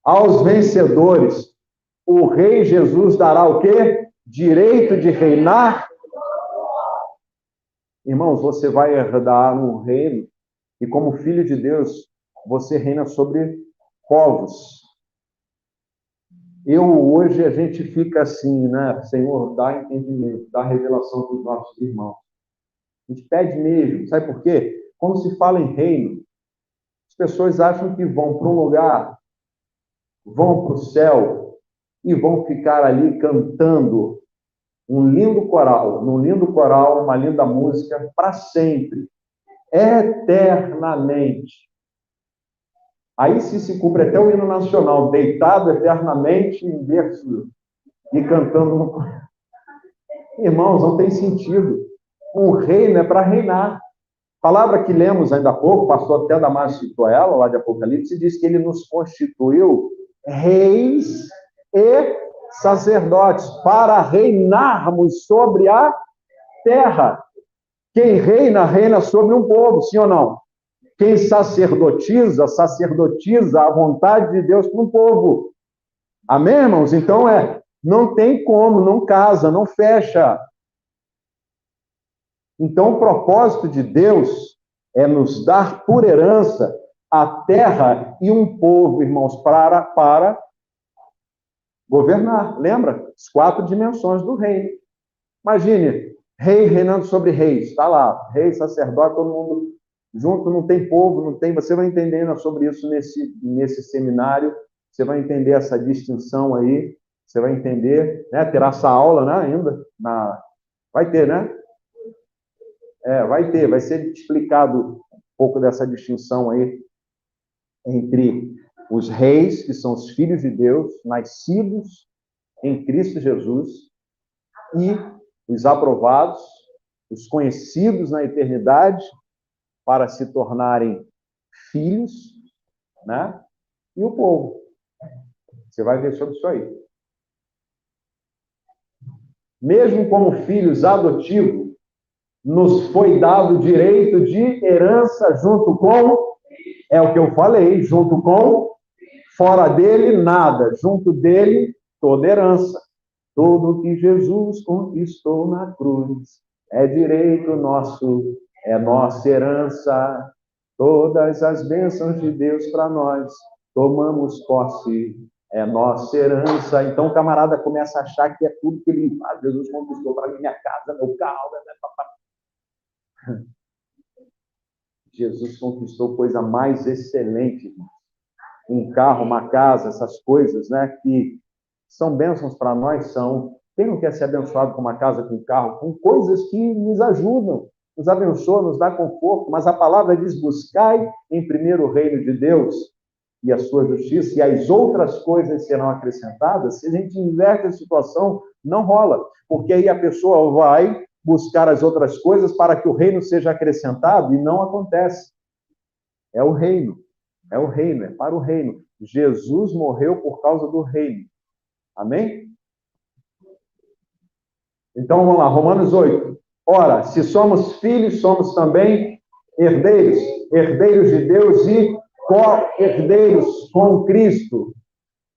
Aos vencedores, o rei Jesus dará o quê? Direito de reinar. Irmãos, você vai herdar um reino e como filho de Deus, você reina sobre povos. Hoje, a gente fica assim, né? Senhor, dá entendimento, dá revelação para os nossos irmãos. A gente pede mesmo, sabe por quê? Quando se fala em reino, as pessoas acham que vão para um lugar, vão para o céu e vão ficar ali cantando um lindo coral, uma linda música para sempre, eternamente. Aí se cumpre até o hino nacional, deitado eternamente em berço e cantando. Irmãos, não tem sentido. Um reino é para reinar. Palavra que lemos ainda há pouco, pastor até Damásio citou ela, lá de Apocalipse, diz que ele nos constituiu reis e sacerdotes para reinarmos sobre a terra. Quem reina, reina sobre um povo, sim ou não? Quem sacerdotiza, sacerdotisa a vontade de Deus para um povo. Amém, irmãos? Então não tem como, não casa, não fecha. Então, o propósito de Deus é nos dar por herança a terra e um povo, irmãos, para governar. Lembra? As 4 dimensões do reino. Imagine, rei reinando sobre reis. Está lá, rei, sacerdote, todo mundo junto, não tem povo, não tem... Você vai entendendo sobre isso nesse seminário, você vai entender essa distinção aí, você vai entender, né? Terá essa aula, né, ainda? Vai ter, né? Vai ser explicado um pouco dessa distinção aí entre os reis, que são os filhos de Deus, nascidos em Cristo Jesus, e os aprovados, os conhecidos na eternidade, para se tornarem filhos, né? E o povo. Você vai ver sobre isso aí. Mesmo como filhos adotivos, nos foi dado o direito de herança junto com, é o que eu falei, junto com, fora dele, nada, junto dele, toda herança. Tudo que Jesus conquistou na cruz é direito nosso, é nossa herança. Todas as bênçãos de Deus para nós, tomamos posse, é nossa herança. Então o camarada começa a achar que é tudo que ele faz. Jesus conquistou para mim, minha casa, meu carro, Jesus conquistou coisa mais excelente, irmão. Um carro, uma casa, essas coisas, né, que são bênçãos para nós, são. Quem não quer ser abençoado com uma casa, com um carro, com coisas que nos ajudam, nos abençoam, nos dá conforto, mas a palavra diz, buscai em primeiro o reino de Deus e a sua justiça, e as outras coisas serão acrescentadas. Se a gente inverte a situação, não rola, porque aí a pessoa vai buscar as outras coisas para que o reino seja acrescentado, e não acontece. É o reino, é para o reino. Jesus morreu por causa do reino. Amém? Então, vamos lá, Romanos 8. Ora, se somos filhos, somos também herdeiros, herdeiros de Deus e co-herdeiros com Cristo.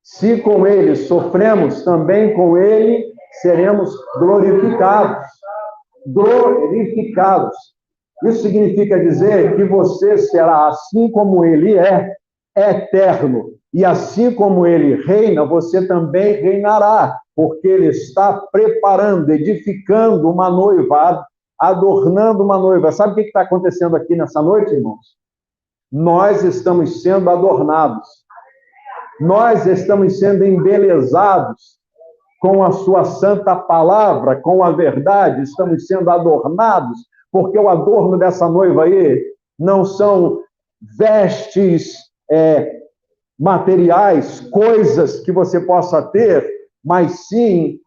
Se com ele sofremos, também com ele seremos glorificados. Glorificados. Isso significa dizer que você será, assim como ele é, eterno. E assim como ele reina, você também reinará, porque ele está preparando, edificando uma noiva, adornando uma noiva. Sabe o que está acontecendo aqui nessa noite, irmãos? Nós estamos sendo adornados. Nós estamos sendo embelezados com a sua santa palavra, com a verdade, estamos sendo adornados, porque o adorno dessa noiva aí não são vestes materiais, coisas que você possa ter, mas sim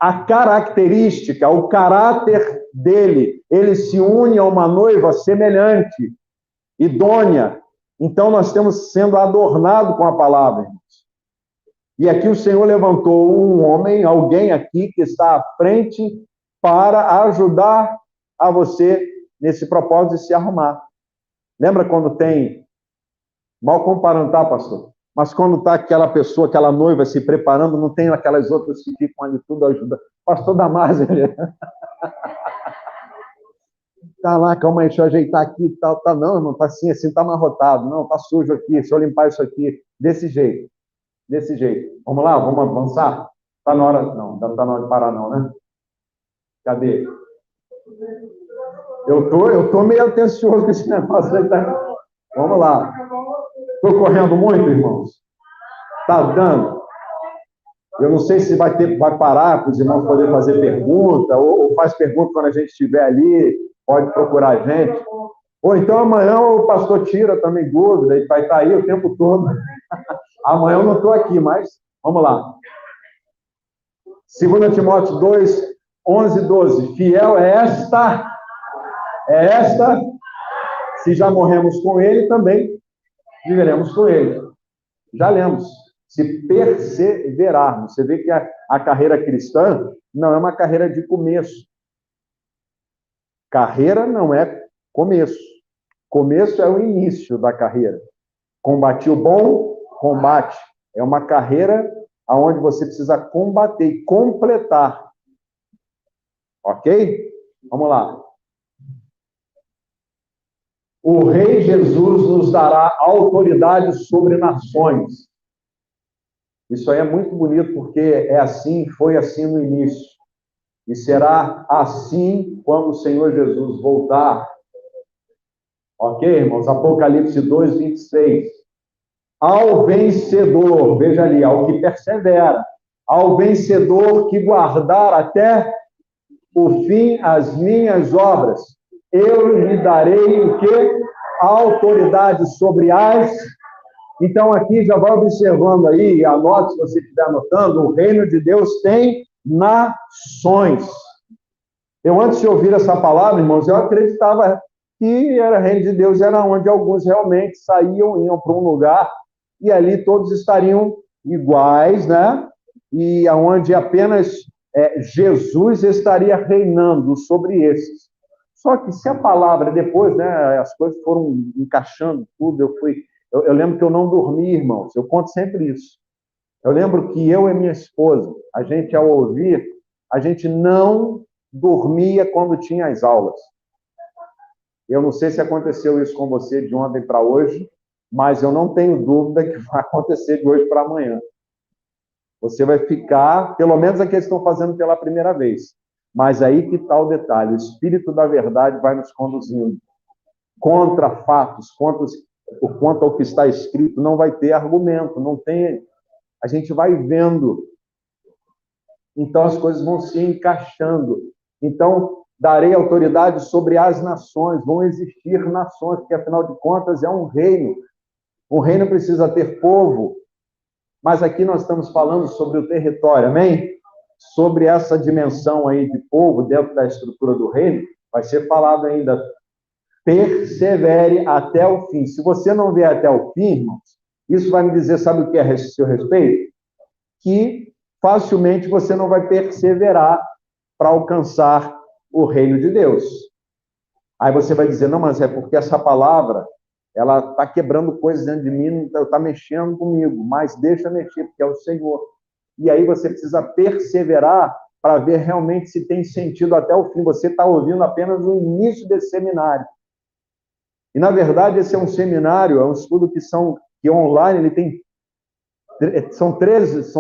a característica, o caráter dele. Ele se une a uma noiva semelhante, idônea. Então, nós estamos sendo adornados com a palavra, irmãos. E aqui o Senhor levantou um homem, alguém aqui que está à frente para ajudar a você nesse propósito de se arrumar. Lembra quando tem, mal comparando, tá, pastor? Mas quando está aquela pessoa, aquela noiva se preparando, não tem aquelas outras que ficam ali tudo ajudando. Pastor Damásio, ele... Tá lá, calma aí, deixa eu ajeitar aqui e tal, tá, não, irmão, tá assim, tá amarrotado, não, tá sujo aqui, deixa eu limpar isso aqui, desse jeito. Vamos lá, vamos avançar? Tá na hora, não tá na hora de parar não, né? Cadê? Eu tô meio atencioso com esse negócio aí, tá? Vamos lá. Tô correndo muito, irmãos? Tá dando? Eu não sei se vai parar para os irmãos poderem fazer pergunta, ou faz pergunta quando a gente estiver ali, pode procurar a gente. Ou então amanhã o pastor tira também dúvida, ele vai estar aí o tempo todo. Amanhã eu não estou aqui, mas vamos lá. 2 Timóteo 2, 11 e 12. Fiel é esta, se já morremos com ele, também viveremos com ele. Já lemos. Se perseverarmos. Você vê que a carreira cristã não é uma carreira de começo. Carreira não é começo. Começo é o início da carreira. Combati o bom combate. É uma carreira onde você precisa combater e completar. Ok? Vamos lá. O Rei Jesus nos dará autoridade sobre nações. Isso aí é muito bonito, porque é assim, foi assim no início. E será assim quando o Senhor Jesus voltar. Ok, irmãos? Apocalipse 2, 26. Ao vencedor, veja ali, ao que persevera, ao vencedor que guardar até o fim as minhas obras, eu lhe darei o quê? Autoridade sobre as... Então, aqui já vai observando aí, anote se você estiver anotando, o reino de Deus tem nações. Eu, antes de ouvir essa palavra, irmãos, eu acreditava que era reino de Deus, era onde alguns realmente saíam, iam para um lugar, e ali todos estariam iguais, né? E aonde apenas Jesus estaria reinando sobre esses. Só que se a palavra, depois, né, as coisas foram encaixando tudo, eu lembro que eu não dormi, irmãos, eu conto sempre isso. Eu lembro que eu e minha esposa, a gente, ao ouvir, a gente não dormia quando tinha as aulas. Eu não sei se aconteceu isso com você de ontem para hoje, mas eu não tenho dúvida que vai acontecer de hoje para amanhã. Você vai ficar, pelo menos aqueles que estão fazendo pela primeira vez. Mas aí que está o detalhe, o Espírito da verdade vai nos conduzindo. Contra fatos, quanto ao que está escrito, não vai ter argumento, não tem... A gente vai vendo. Então, as coisas vão se encaixando. Então, darei autoridade sobre as nações, vão existir nações, porque, afinal de contas, é um reino. Um reino precisa ter povo, mas aqui nós estamos falando sobre o território, amém? Sobre essa dimensão aí de povo dentro da estrutura do reino, vai ser falado ainda, persevere até o fim. Se você não vier até o fim, irmãos, isso vai me dizer, sabe o que é a seu respeito? Que facilmente você não vai perseverar para alcançar o reino de Deus. Aí você vai dizer, não, mas é porque essa palavra, ela está quebrando coisas dentro de mim, está mexendo comigo, mas deixa mexer, porque é o Senhor. E aí você precisa perseverar para ver realmente se tem sentido até o fim. Você está ouvindo apenas o início desse seminário. E, na verdade, esse é um seminário, é um estudo que online, ele tem, são 13,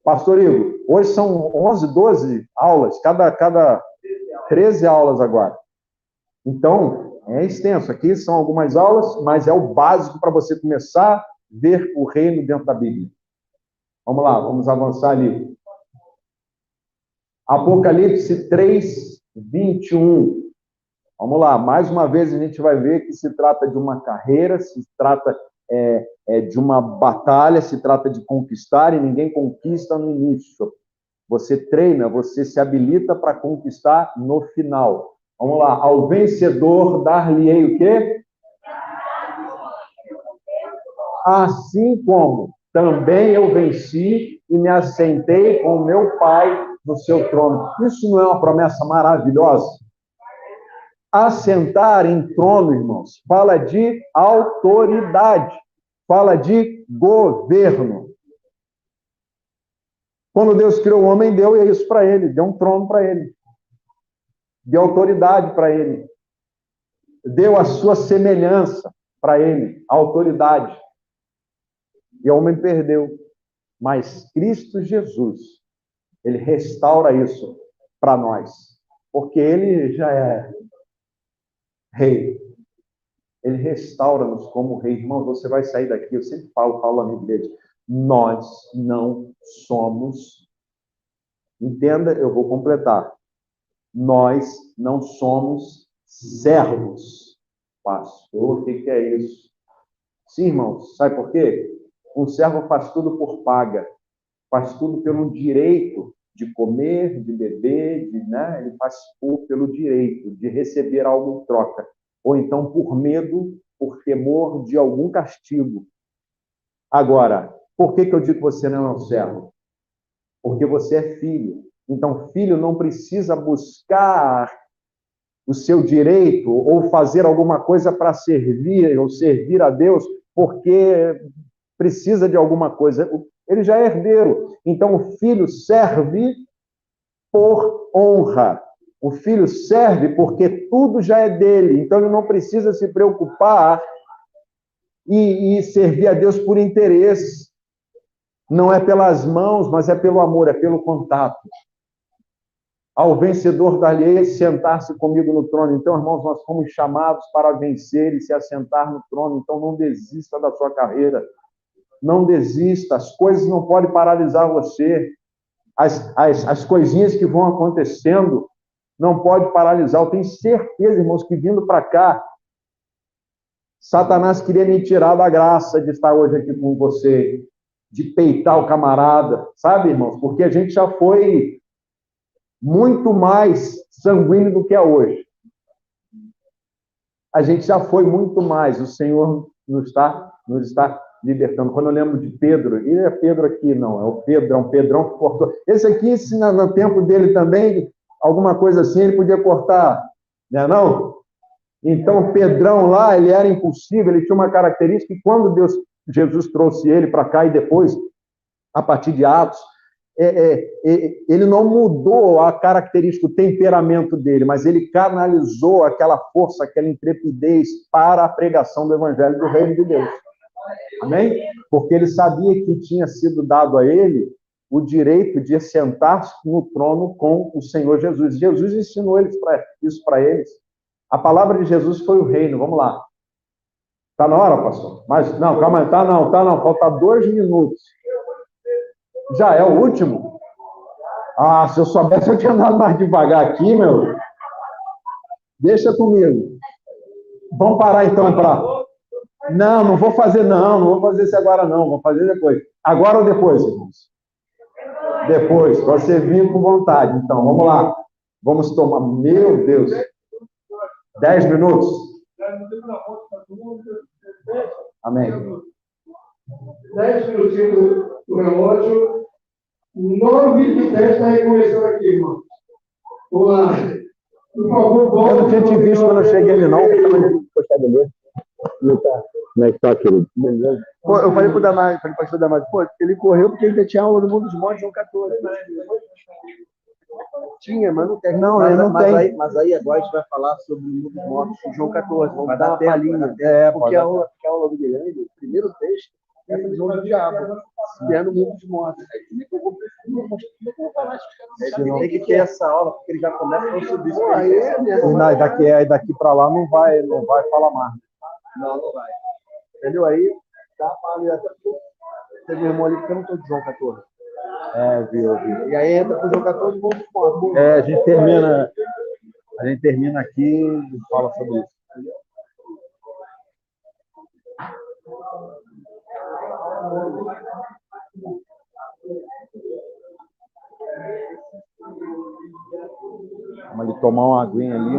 Pastor Igor, hoje são 11, 12 aulas, cada 13 aulas agora. Então, é extenso. Aqui são algumas aulas, mas é o básico para você começar a ver o reino dentro da Bíblia. Vamos lá, vamos avançar ali. Apocalipse 3, 21. Vamos lá, mais uma vez a gente vai ver que se trata de uma carreira, se trata de uma batalha, se trata de conquistar, e ninguém conquista no início. Você treina, você se habilita para conquistar no final. Vamos lá, ao vencedor dar-lhe-ei o quê? Assim como também eu venci e me assentei com o meu Pai no seu trono. Isso não é uma promessa maravilhosa? Assentar em trono, irmãos, fala de autoridade, fala de governo. Quando Deus criou o homem, deu isso para ele, deu um trono para ele, deu autoridade para ele, deu a sua semelhança para ele, a autoridade. E o homem perdeu. Mas Cristo Jesus, ele restaura isso para nós, porque ele já é rei. Ele restaura-nos como rei. Irmão, você vai sair daqui, eu sempre falo amigo dele, nós não somos, entenda, eu vou completar, nós não somos servos. Pastor, o que é isso? Sim, irmãos, sabe por quê? Um servo faz tudo por paga, faz tudo pelo direito de comer, de beber, ele faz pelo direito de receber algo em troca, ou então por medo, por temor de algum castigo. Agora, por que eu digo que você não é um servo? Porque você é filho. Então, filho não precisa buscar o seu direito ou fazer alguma coisa para servir ou servir a Deus porque precisa de alguma coisa. Ele já é herdeiro. Então, o filho serve por honra. O filho serve porque tudo já é dele. Então, ele não precisa se preocupar e servir a Deus por interesse. Não é pelas mãos, mas é pelo amor, é pelo contato. Ao vencedor dar-lhe sentar-se comigo no trono. Então, irmãos, nós fomos chamados para vencer e se assentar no trono. Então, não desista da sua carreira. Não desista. As coisas não podem paralisar você. As coisinhas que vão acontecendo não podem paralisar. Eu tenho certeza, irmãos, que vindo para cá, Satanás queria me tirar da graça de estar hoje aqui com você, de peitar o camarada, sabe, irmãos? Porque a gente já foi muito mais sanguíneo do que é hoje. A gente já foi muito mais. O Senhor nos está libertando. Quando eu lembro de Pedro, e não é Pedro aqui, não, é o Pedro, é um Pedrão que cortou. Esse aqui, se no tempo dele também, alguma coisa assim, ele podia cortar, né, não? Então, o Pedrão lá, ele era impulsivo, ele tinha uma característica que quando Jesus trouxe ele para cá e depois, a partir de Atos, ele não mudou a característica, o temperamento dele, mas ele canalizou aquela força, aquela intrepidez para a pregação do Evangelho do Reino de Deus. Amém? Porque ele sabia que tinha sido dado a ele o direito de sentar-se no trono com o Senhor Jesus. Jesus ensinou isso para eles. A palavra de Jesus foi o reino. Vamos lá. Está na hora, pastor? Mas, não, calma aí. Tá não. Falta 2 minutos. Já é o último? Ah, se eu soubesse, eu tinha andado mais devagar aqui, meu. Deixa comigo. Vamos parar, então, para... Não vou fazer, não vou fazer isso agora, não. Vou fazer depois. Agora ou depois, irmãos? Depois. Você vir com vontade. Então, vamos lá. Vamos tomar... Meu Deus. 10 minutos? Amém. 10 minutinhos do relógio. 9 e 10 está reconhecendo aqui, irmão. Por favor, Eu não tinha te visto quando eu cheguei ali, não. Poxa, beleza? Como é que tá, querido? Beleza? Pô, eu falei pro Damásio, falei pro pastor Damásio, pô, ele correu porque ele tinha aula do Mundo dos Montes, João 14. Tinha, mas não tem. Não, Mas, não mas tem. aí agora a gente vai falar sobre o mundo dos mortos em João 14. Vai dar uma palhinha. Porque A aula do Guilherme, o primeiro texto, é a prisão do diabo, que é no mundo dos mortos. Como é que eu vou falar isso? Tem que ter essa aula, porque ele já começa falando sobre isso. Daqui para lá não vai falar mais. Não vai. Entendeu? Aí, tá falando até porque teve um irmão ali que perguntou de João 14. Viu. E aí entra pro João 14 e vamos pro mortos. A gente termina aqui e fala sobre isso. Vamos ali tomar uma aguinha ali.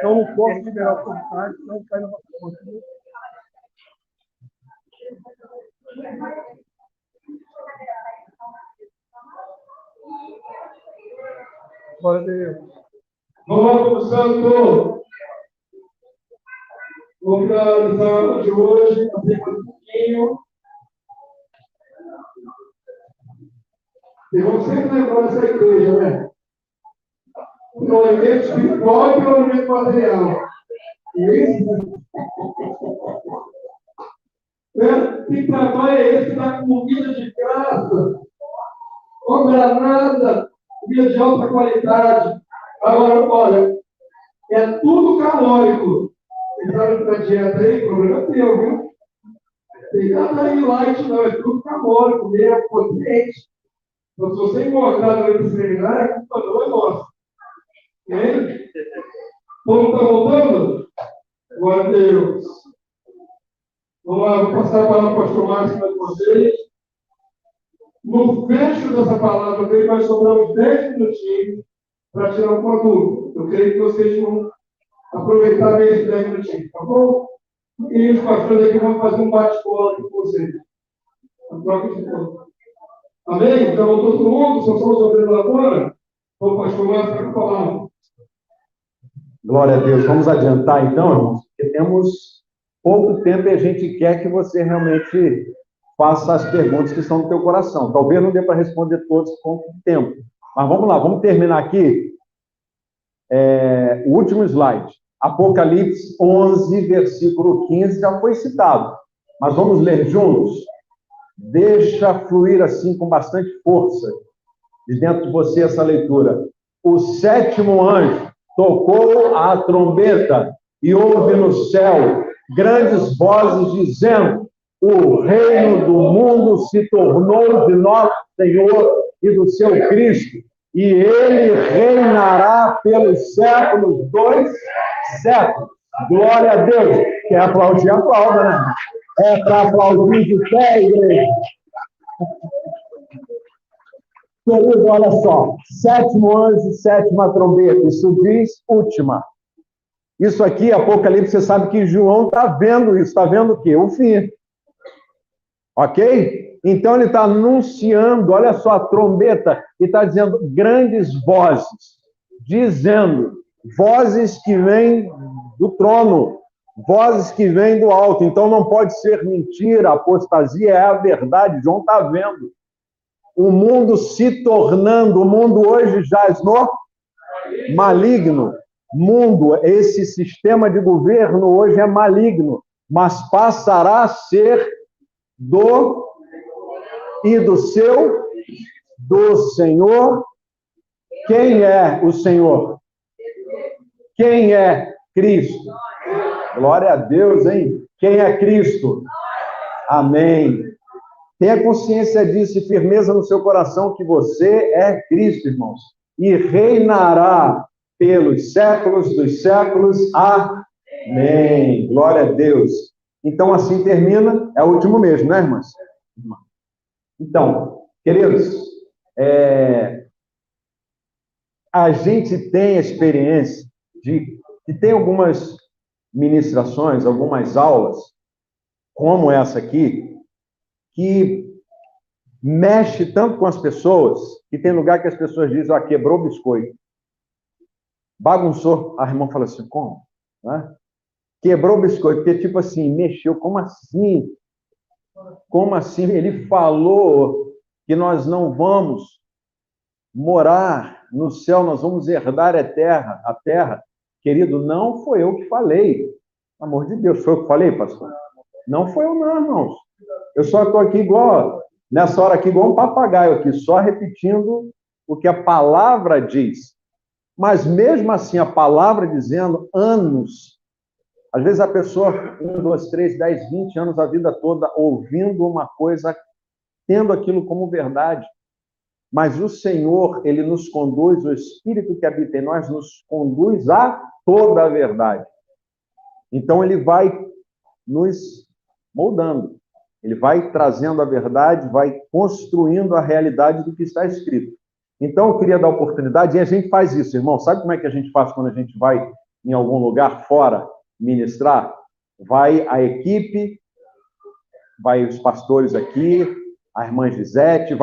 Eu não posso liberar o contato, senão cai na nossa conta. Glória a Deus. Vamos lá, Povo Santo. Vou finalizar a aula de hoje, fazer mais um pouquinho. E vamos sempre lembrar essa igreja, né? Pelo alimento espiritual e pelo alimento material. Isso. Que trabalho é esse que dá comida de graça, com granada, comida de alta qualidade? Agora, olha, é tudo calórico. Entraram para a dieta aí, problema teu, viu? Tem nada aí light, não, é tudo calórico, mesmo, potente. Então, se você engordar durante o seminário, a culpa não é nossa. Hein? Como está voltando? Glória a Deus. Vamos lá, vou passar a palavra para o pastor Márcio mais uma vez. No fecho dessa palavra, eu creio que vai sobrar uns 10 minutinhos para tirar uma dúvida. Eu creio que vocês vão aproveitar bem esses 10 minutinhos, tá bom? E os pastores aqui vão fazer um bate-bola com vocês. A troca de bola. Amém? Então, todo mundo, só somos obreiros lá fora? Vou pastor Márcio para a palavra. Glória a Deus. Vamos adiantar então, irmãos, porque temos pouco tempo e a gente quer que você realmente faça as perguntas que estão no teu coração. Talvez não dê para responder todos por pouco tempo. Mas vamos lá, vamos terminar aqui. O último slide. Apocalipse 11, versículo 15, já foi citado. Mas vamos ler juntos? Deixa fluir assim com bastante força de dentro de você essa leitura. O sétimo anjo tocou a trombeta e houve no céu grandes vozes dizendo: o reino do mundo se tornou de nosso Senhor e do seu Cristo, e ele reinará pelos séculos dos séculos. Glória a Deus. Quer aplaudir? Aplauda, né? É para aplaudir de pé, igreja. Querido, olha só. Sétimo anjo, sétima trombeta. Isso diz última. Isso aqui, Apocalipse, você sabe que João está vendo isso. Está vendo o quê? O fim. Ok? Então ele está anunciando, olha só a trombeta, e está dizendo grandes vozes, dizendo, vozes que vêm do trono, vozes que vêm do alto. Então não pode ser mentira, apostasia é a verdade. João está vendo o mundo se tornando, o mundo hoje jaz no maligno. Mundo, esse sistema de governo hoje é maligno, mas passará a ser do Senhor. Quem é o Senhor? Quem é Cristo? Glória a Deus, hein? Quem é Cristo? Amém. Tenha consciência disso e firmeza no seu coração que você é Cristo, irmãos. E reinará pelos séculos dos séculos. Amém. Glória a Deus. Então, assim termina. É o último mesmo, né, irmãs? Então, queridos, a gente tem a experiência de que tem algumas ministrações, algumas aulas, como essa aqui, que mexe tanto com as pessoas, que tem lugar que as pessoas dizem, quebrou o biscoito. Bagunçou. A irmã fala assim, como? Né? Quebrou o biscoito, porque tipo assim, mexeu, como assim? Como assim? Ele falou que nós não vamos morar no céu, nós vamos herdar a terra. Querido, não foi eu que falei. Pelo amor de Deus, foi eu que falei, pastor? Não foi eu não, irmãos. Eu só estou aqui nessa hora aqui, igual um papagaio aqui, só repetindo o que a palavra diz. Mas mesmo assim, a palavra dizendo anos. Às vezes a pessoa, 1, 2, 3, 10, 20 anos, a vida toda, ouvindo uma coisa, tendo aquilo como verdade. Mas o Senhor, Ele nos conduz, o Espírito que habita em nós, nos conduz a toda a verdade. Então, Ele vai nos moldando. Ele vai trazendo a verdade, vai construindo a realidade do que está escrito. Então, eu queria dar oportunidade, e a gente faz isso, irmão. Sabe como é que a gente faz quando a gente vai em algum lugar fora ministrar? Vai a equipe, vai os pastores aqui, a irmã Gisete,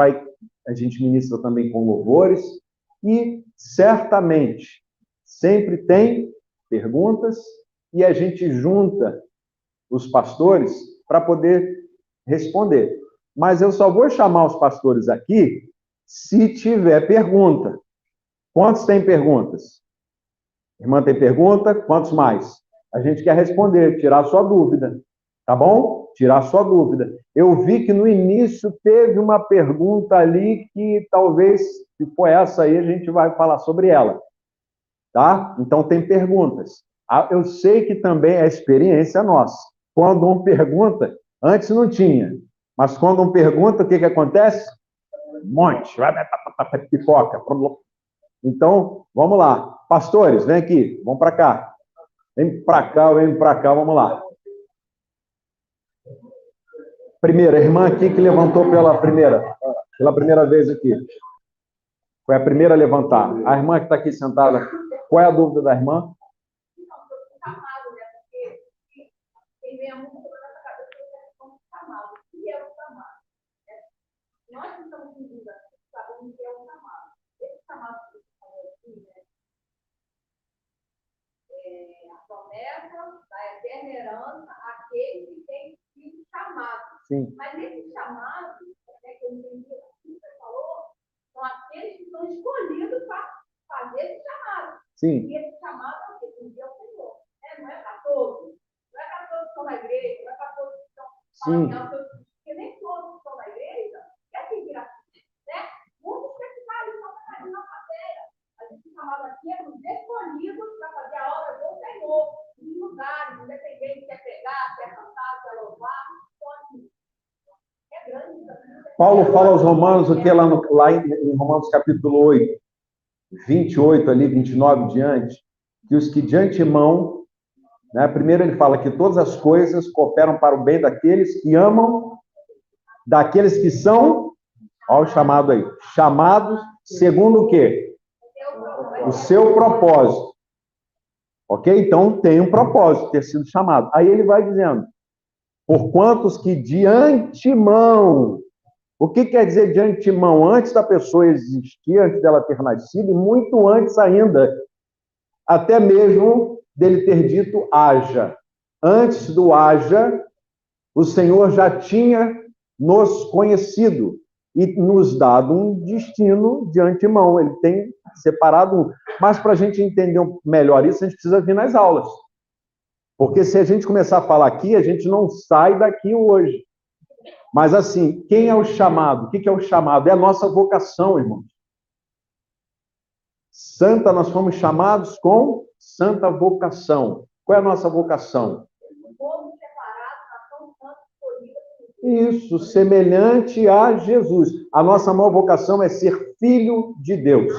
a gente ministra também com louvores, e certamente sempre tem perguntas, e a gente junta os pastores para poder responder. Mas eu só vou chamar os pastores aqui se tiver pergunta. Quantos têm perguntas? Irmã tem pergunta? Quantos mais? A gente quer responder, tirar sua dúvida. Tá bom? Tirar sua dúvida. Eu vi que no início teve uma pergunta ali que talvez, se for essa aí, a gente vai falar sobre ela. Tá? Então tem perguntas. Eu sei que também é experiência nossa. Quando um pergunta, antes não tinha. Mas quando um pergunta, o que acontece? Um monte. Pipoca. Então, vamos lá. Pastores, vem aqui. Vamos para cá. Vem para cá, vamos lá. Primeira, a irmã aqui que levantou pela primeira vez aqui. Foi a primeira a levantar. A irmã que está aqui sentada, qual é a dúvida da irmã? Nós estamos em dúvida, sabemos o que é o chamado. Esse chamado que você falou aqui, né? A promessa da eterna herança àqueles que têm sido chamados. Sim. Mas esses chamados, que eu entendi o que você falou, são aqueles que são escolhidos para fazer esse chamado. Sim. E esse chamado é o que cumprir ao Senhor. Não é para todos. Não é para todos que estão na igreja, não é para todos que estão falando, porque nem todos que estão na igreja quer seguir assim, né? Muitos querem ficar ali só na matéria. A gente chamado aqui é os escolhidos para fazer a obra do Senhor, em lugares, independente se quer pregar, se quer cantar, se quer louvar. Então, assim, é grande. Paulo fala aos Romanos, o que lá em Romanos capítulo 8, 28 ali, 29 diante, que os que de antemão, né, primeiro ele fala que todas as coisas cooperam para o bem daqueles que amam, daqueles que são, olha o chamado aí, chamados segundo o quê? O seu propósito. Ok? Então tem um propósito, ter sido chamado. Aí ele vai dizendo, por quantos que de antemão. O que quer dizer de antemão? Antes da pessoa existir, antes dela ter nascido, e muito antes ainda, até mesmo dele ter dito haja. Antes do haja, o Senhor já tinha nos conhecido e nos dado um destino de antemão. Ele tem separado um. Mas para a gente entender melhor isso, a gente precisa vir nas aulas. Porque se a gente começar a falar aqui, a gente não sai daqui hoje. Mas assim, quem é o chamado? O que é o chamado? É a nossa vocação, irmãos. Santa, nós fomos chamados com santa vocação. Qual é a nossa vocação? Isso, semelhante a Jesus. A nossa maior vocação é ser filho de Deus.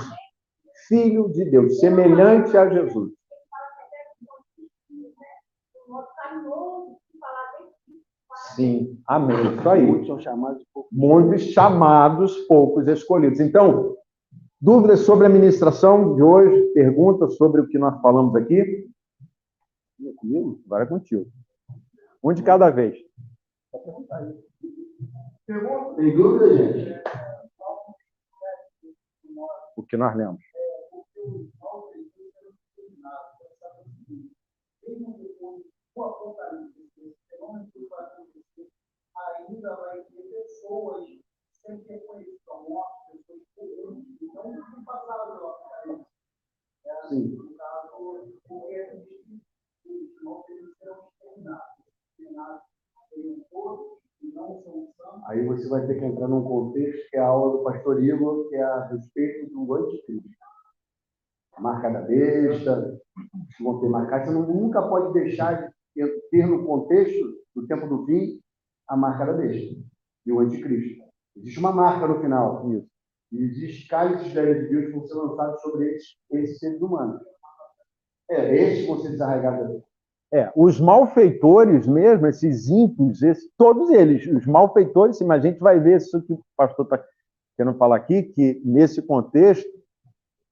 Filho de Deus, semelhante a Jesus. Sim, amém. Isso aí. Muitos são chamados, muitos chamados, poucos escolhidos. Então, dúvidas sobre a ministração de hoje? Perguntas sobre o que nós falamos aqui? Comigo? Agora é contigo. Um de cada vez. Tem dúvida, gente? O que nós lemos. Ainda vai ter pessoas sem ter conhecido a morte, pessoas que não passaram pela Apocalipse. Sim. No caso, porque eles não serão exterminados. Seriam todos que não são santos. Aí você vai ter que entrar num contexto que é a aula do pastor Igor, que é a respeito do anticristo. A marca da besta, que vão ter marcado. Você nunca pode deixar de ter no contexto do tempo do fim a marca da besta e o anticristo. Existe uma marca no final nisso. E existe cálices da ira de Deus que vão ser lançados sobre esses seres humanos. Esses vão ser desarraigados. Os malfeitores mesmo, esses ímpios, todos eles, os malfeitores, mas a gente vai ver isso que o pastor está querendo falar aqui, que nesse contexto,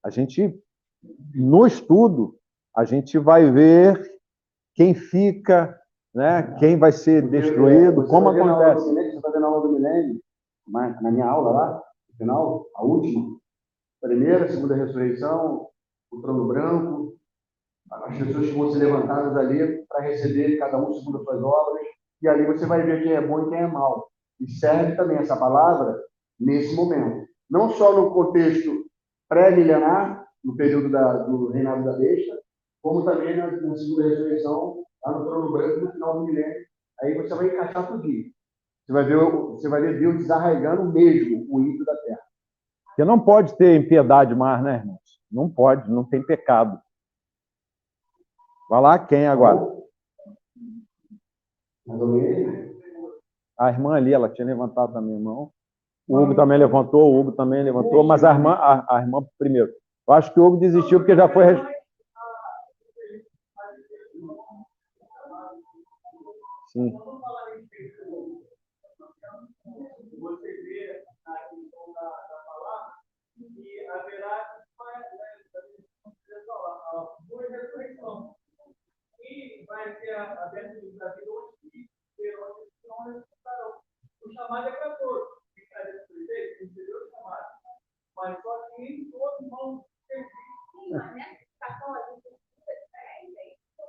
a gente, no estudo, a gente vai ver quem fica, né, quem vai ser destruído, como acontece. Você está vendo a aula do milênio, na minha aula lá, no final, a última, primeira, segunda ressurreição, o trono branco, as pessoas que vão ser levantadas ali para receber cada um segundo as suas obras, e ali você vai ver quem é bom e quem é mau. E serve também essa palavra nesse momento. Não só no contexto pré-milenar, no período do reinado da besta, como também na segunda ressurreição, lá no trono branco, no final do milênio. Aí você vai encaixar tudo isso. Você vai ver Deus desarraigando mesmo o ímpio da terra. Porque não pode ter impiedade mais, né, irmãos? Não pode, não tem pecado. Vai lá, quem agora? A irmã ali, ela tinha levantado também a mão. O Hugo também levantou, mas a irmã primeiro. Eu acho que o Hugo desistiu porque já foi... Sim. Você vê na questão da palavra que haverá duas ressurreições. E vai ser aberto o Brasil onde não ressuscitarão. O chamado é para todos. Ficar desse jeito, entendeu o chamado? Mas só que todos vão servir. Sim, mas nessa situação a gente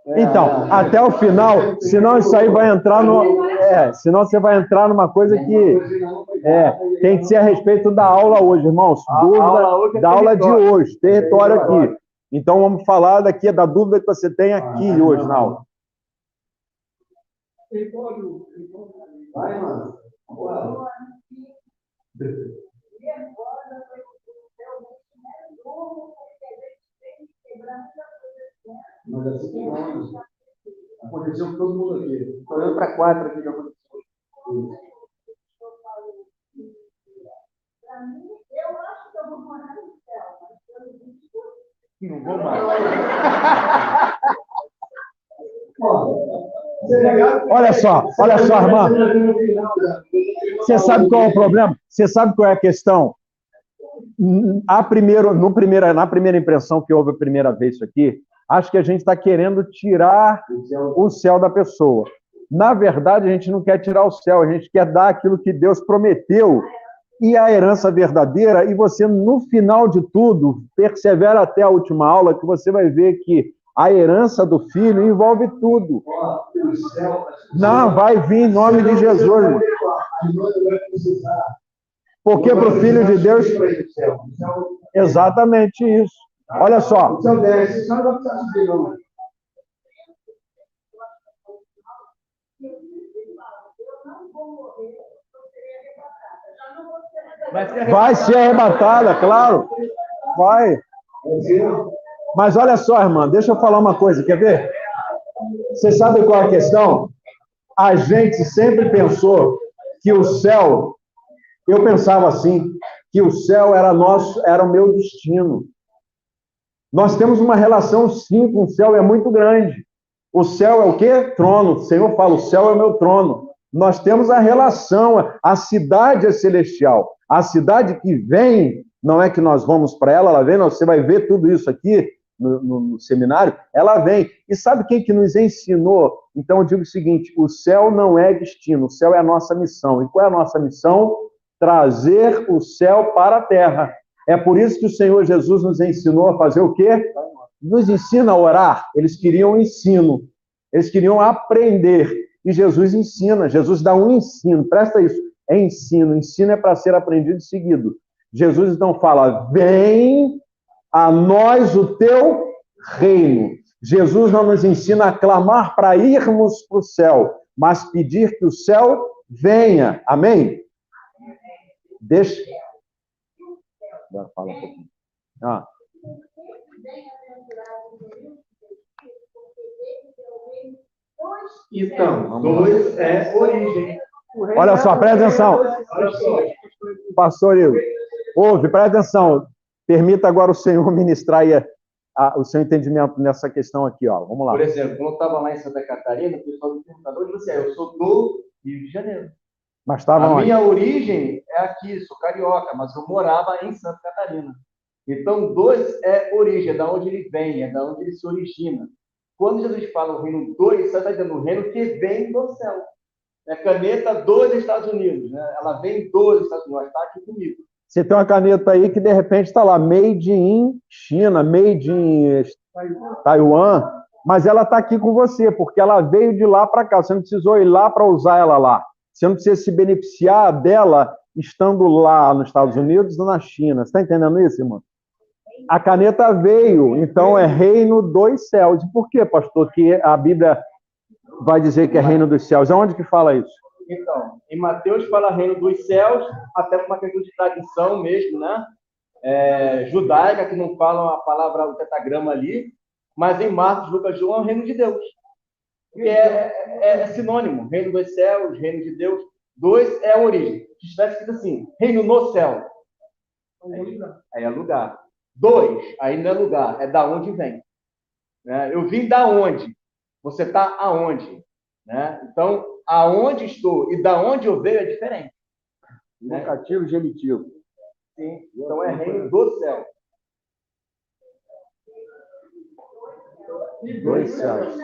Então, até o final, senão isso aí vai entrar no... senão você vai entrar numa coisa que... tem que ser a respeito da aula hoje, irmãos. Dúvida da aula de hoje, território aqui. Então, vamos falar daqui da dúvida que você tem aqui hoje na aula. Vai, mano. Mas assim que não. Aconteceu com todo mundo aqui. Estou olhando para 4 aqui que aconteceu. Para mim, eu acho que eu vou morar no céu, mas eu Não vou mais. Olha só, irmã. Você sabe qual é o problema? Você sabe qual é a questão? Na primeira impressão que houve a primeira vez isso aqui, acho que a gente está querendo tirar o céu da pessoa. Na verdade, a gente não quer tirar o céu, a gente quer dar aquilo que Deus prometeu e a herança verdadeira, e você, no final de tudo, persevera até a última aula, que você vai ver que a herança do Filho envolve tudo. Não, vai vir em nome de Jesus. Porque para o Filho de Deus... Exatamente isso. Olha só. Vai ser arrebatada, claro. Vai. Mas olha só, irmã, deixa eu falar uma coisa, quer ver? Você sabe qual é a questão? A gente sempre pensou que o céu... Eu pensava assim, que o céu era o meu destino. Nós temos uma relação, sim, com o céu, é muito grande. O céu é o quê? Trono. O Senhor fala, o céu é o meu trono. Nós temos a relação, a cidade é celestial. A cidade que vem, não é que nós vamos para ela vem, não, você vai ver tudo isso aqui no seminário, ela vem. E sabe quem que nos ensinou? Então eu digo o seguinte, o céu não é destino, o céu é a nossa missão. E qual é a nossa missão? Trazer o céu para a terra. É por isso que o Senhor Jesus nos ensinou a fazer o quê? Nos ensina a orar. Eles queriam ensino. Eles queriam aprender. E Jesus ensina. Jesus dá um ensino. Presta isso. É ensino. Ensino é para ser aprendido e seguido. Jesus então fala, vem a nós o teu reino. Jesus não nos ensina a clamar para irmos para o céu, mas pedir que o céu venha. Amém? Deixa. Agora fala um pouquinho. Então, 2 é origem. Olha só, presta atenção. Pastor Igor, ouve, presta atenção. Permita agora o Senhor ministrar aí o seu entendimento nessa questão aqui, ó. Vamos lá. Por exemplo, quando eu estava lá em Santa Catarina, o pessoal me perguntava, onde você é? Eu sou do Rio de Janeiro. Mas estava onde? Minha origem é aqui, sou carioca, mas eu morava em Santa Catarina. Então, dois é origem, é da onde ele vem, é da onde ele se origina. Quando Jesus fala o reino dois, você está dizendo o reino que vem do céu. É caneta dos Estados Unidos, né? Ela vem dos Estados Unidos, está aqui comigo. Você tem uma caneta aí que, de repente, está lá, made in China, made in Taiwan, mas ela está aqui com você, porque ela veio de lá para cá. Você não precisou ir lá para usar ela lá. Você não precisa se beneficiar dela estando lá nos Estados Unidos ou na China. Você está entendendo isso, irmão? A caneta veio, então é reino dos céus. E por que, pastor, que a Bíblia vai dizer que é reino dos céus? Aonde que fala isso? Então, em Mateus fala reino dos céus, até por uma questão de tradição mesmo, né? Judaica, que não falam a palavra, o tetragrama ali, mas em Marcos, Lucas, João é o reino de Deus. Que é sinônimo, reino dos céus, reino de Deus. Dois é a origem. Se tivesse escrito assim, reino no céu, aí é lugar. Dois, aí não é lugar, é da onde vem. Né? Eu vim da onde? Você está aonde? Né? Então, aonde estou e da onde eu veio é diferente. Vocativo e genitivo. Sim, então é reino do céu. Dois céus.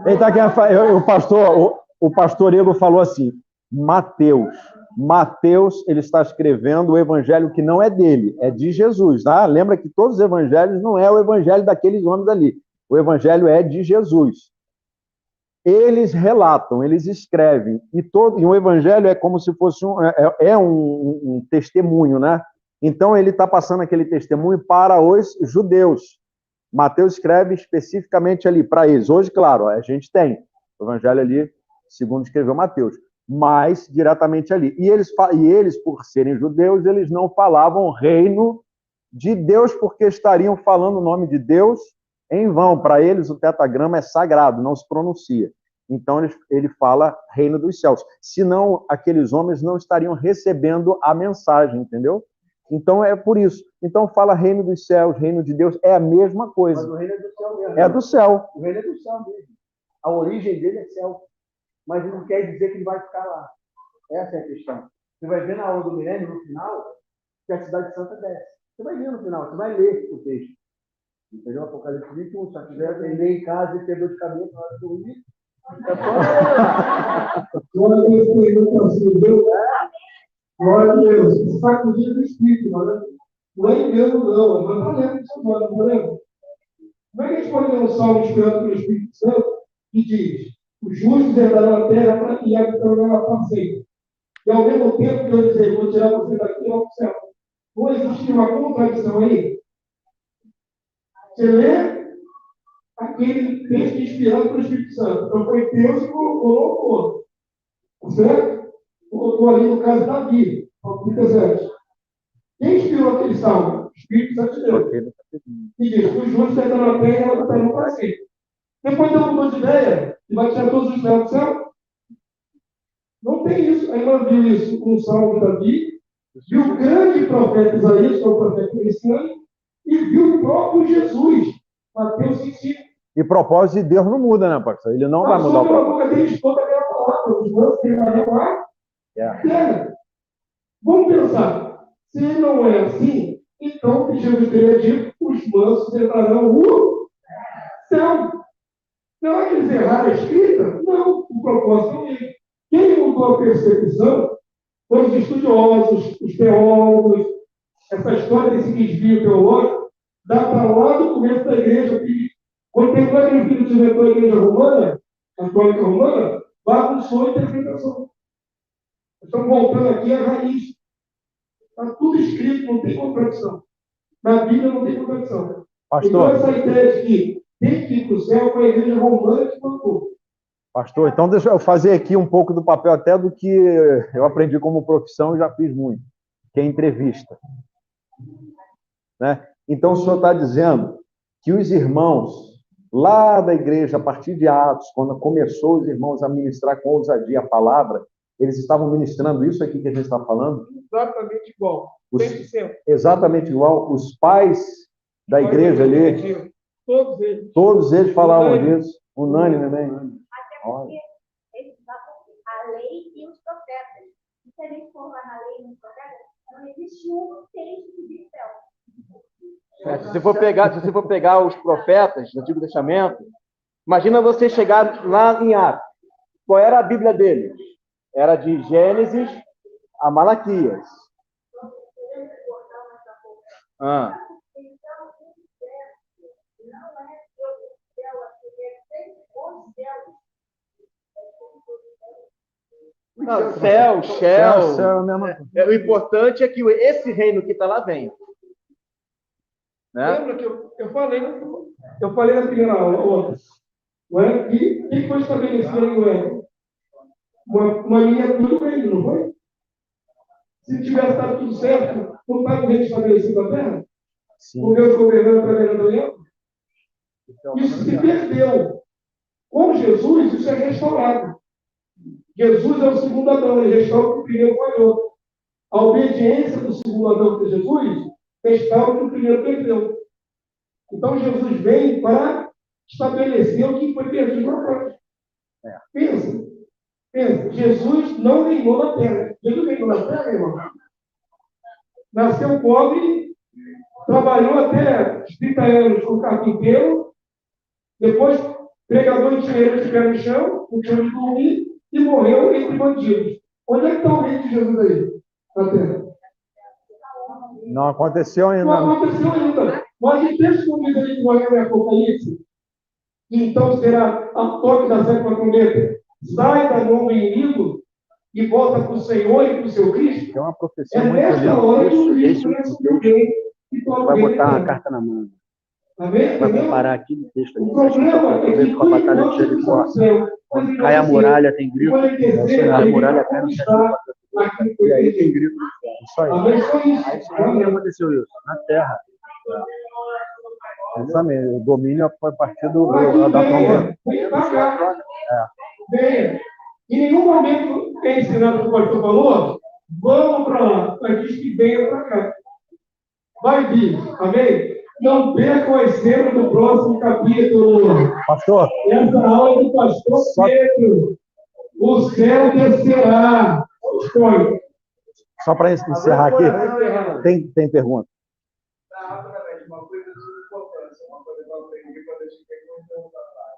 Então, o pastor Igor falou assim, Mateus, ele está escrevendo o evangelho que não é dele, é de Jesus, tá? Lembra que todos os evangelhos não é o evangelho daqueles homens ali. O evangelho é de Jesus. Eles relatam, eles escrevem, e o evangelho é como se fosse um testemunho, né? Então, ele está passando aquele testemunho para os judeus. Mateus escreve especificamente ali para eles. Hoje, claro, a gente tem o evangelho ali, segundo escreveu Mateus, mas diretamente ali. E eles, por serem judeus, eles não falavam reino de Deus, porque estariam falando o nome de Deus em vão. Para eles, o tetragrama é sagrado, não se pronuncia. Então, ele fala reino dos céus. Senão, aqueles homens não estariam recebendo a mensagem, entendeu? Então, é por isso. Então, fala reino dos céus, reino de Deus, é a mesma coisa. Mas o reino é do céu mesmo. É do céu. O reino é do céu mesmo. A origem dele é céu. Mas não quer dizer que ele vai ficar lá. Essa é a questão. Você vai ver na aula do milênio, no final, que a cidade santa desce. Você vai ver no final, você vai ler o texto. Entendeu? Apocalipse 21, se você quiser aprender em casa e ter dor de cabeça na hora de dormir, Glória a Deus, Senhor, assim, Deus. Glória a Deus. Sacudir do Espírito, né? Não é engano, não. Mas não lembro disso agora, não lembro. Como é que a gente pode ler um salmo inspirado pelo Espírito Santo que diz: os justos herdarão a terra para que habitarão ela para sempre. E ao mesmo tempo, Deus dizer: vou tirar você daqui e ao céu. Não existe uma contradição aí? Você lê aquele texto inspirado pelo Espírito Santo. Então foi Deus que colocou. Certo? Colocou ali no caso da Bíblia. Quem inspirou aquele salmo? O Espírito Santo de Deus. E diz: os justos herdarão a terra e ela habitarão para sempre. Depois Deus mudou de ideia e vai tirar todos os céus do céu? Não tem isso. Aí nós vimos isso com o salmo de Davi, viu o grande profeta Isaías, que é o profeta messiânico, e viu o próprio Jesus, Mateus 5. E propósito de Deus não muda, né, pastor? Ele não vai mudar o propósito. A boca deles toda aquela palavra, os manos terminarão a terra. Vamos pensar, se não é assim, então o que Jesus teria dito, os mansos entrarão o céu. Não é que eles erraram a escrita? Não, o propósito é ele. Quem mudou a percepção foram os estudiosos, os teólogos. Essa história desse desvio teológico dá para lá do começo da igreja, que quando tem aquele filho que inventou a igreja romana, a católica romana, bagunçou a interpretação. Estamos voltando aqui à raiz. Está tudo escrito, não tem contradição. Na Bíblia não tem contradição. Pastor. Então, essa ideia de que tem que ir para o céu foi a igreja romana que mandou. Pastor, então deixa eu fazer aqui um pouco do papel até do que eu aprendi como profissão e já fiz muito, que é entrevista. Né? Então, o senhor está dizendo que os irmãos lá da igreja, a partir de Atos, quando começou os irmãos a ministrar com ousadia a palavra, eles estavam ministrando isso aqui que a gente está falando? Exatamente igual. 100%. Exatamente igual. Os pais da igreja ali. Todos eles falavam disso, unânimemente. Até porque a lei e os profetas. Se a gente for lá na lei e nos profetas, não existe um texto que diz céu. Se você for pegar os profetas do Antigo Testamento, imagina você chegar lá em Atos. Qual era a Bíblia deles? Era de Gênesis a Malaquias. Ah. Não, céu. É a mesma coisa. O importante é que esse reino que está lá venha. Né? Lembra que eu falei na primeira aula, não é? E o que foi estabelecido em Goiânia? Uma miniatura do reino, não foi? Se tivesse dado tudo certo, não estava o reino estabelecido na Terra? Sim. Com Deus governando através da aliança? Isso se perdeu. Com Jesus, isso é restaurado. Jesus é o segundo Adão, ele restaura o que o primeiro falhou. A obediência do segundo Adão, que é Jesus, restaura o que o primeiro perdeu. Então, Jesus vem para estabelecer o que foi perdido na cruz. Pensa. Jesus não reinou na terra. Jesus reinou na terra, irmão. Nasceu pobre, trabalhou até 30 anos como carpinteiro, depois pregador de dinheiro de pé no chão, não tinha onde dormir, e morreu entre bandidos. Onde é que está o reino de Jesus aí, na terra? Não aconteceu ainda. Não aconteceu ainda. Mas em texto comigo ali que nós lemos em Apocalipse, então será a toque da sétima trombeta, sai da mão do inimigo e volta para o Senhor e para o seu Cristo. É uma profecia É muito nessa hora que o Cristo Esse conhece o bem e toma vai o bem botar uma dele. carta na mão. Amém? Vai Entendeu? comparar aqui no texto ali. O problema é que com a batalha de Jericó. Quando cai a muralha, tem grito. A muralha cai no chão. E aí tem grito. Isso aí. Amém? Só isso. Aí onde aconteceu isso? Na terra. Exatamente. O domínio foi a partir da Venha, trombeta. vem pra cá. Venha. Em nenhum momento é ensinado o que o pastor falou, vamos para lá, mas diz que venha para cá. Vai vir, amém? Não percam as cenas do próximo capítulo. Pastor, Essa aula do pastor Pedro. O céu descerá. Escolhe. só para encerrar aqui, tem pergunta. Rapidamente, uma coisa de importância, uma coisa que eu aprendi quando eu cheguei com 8 anos atrás.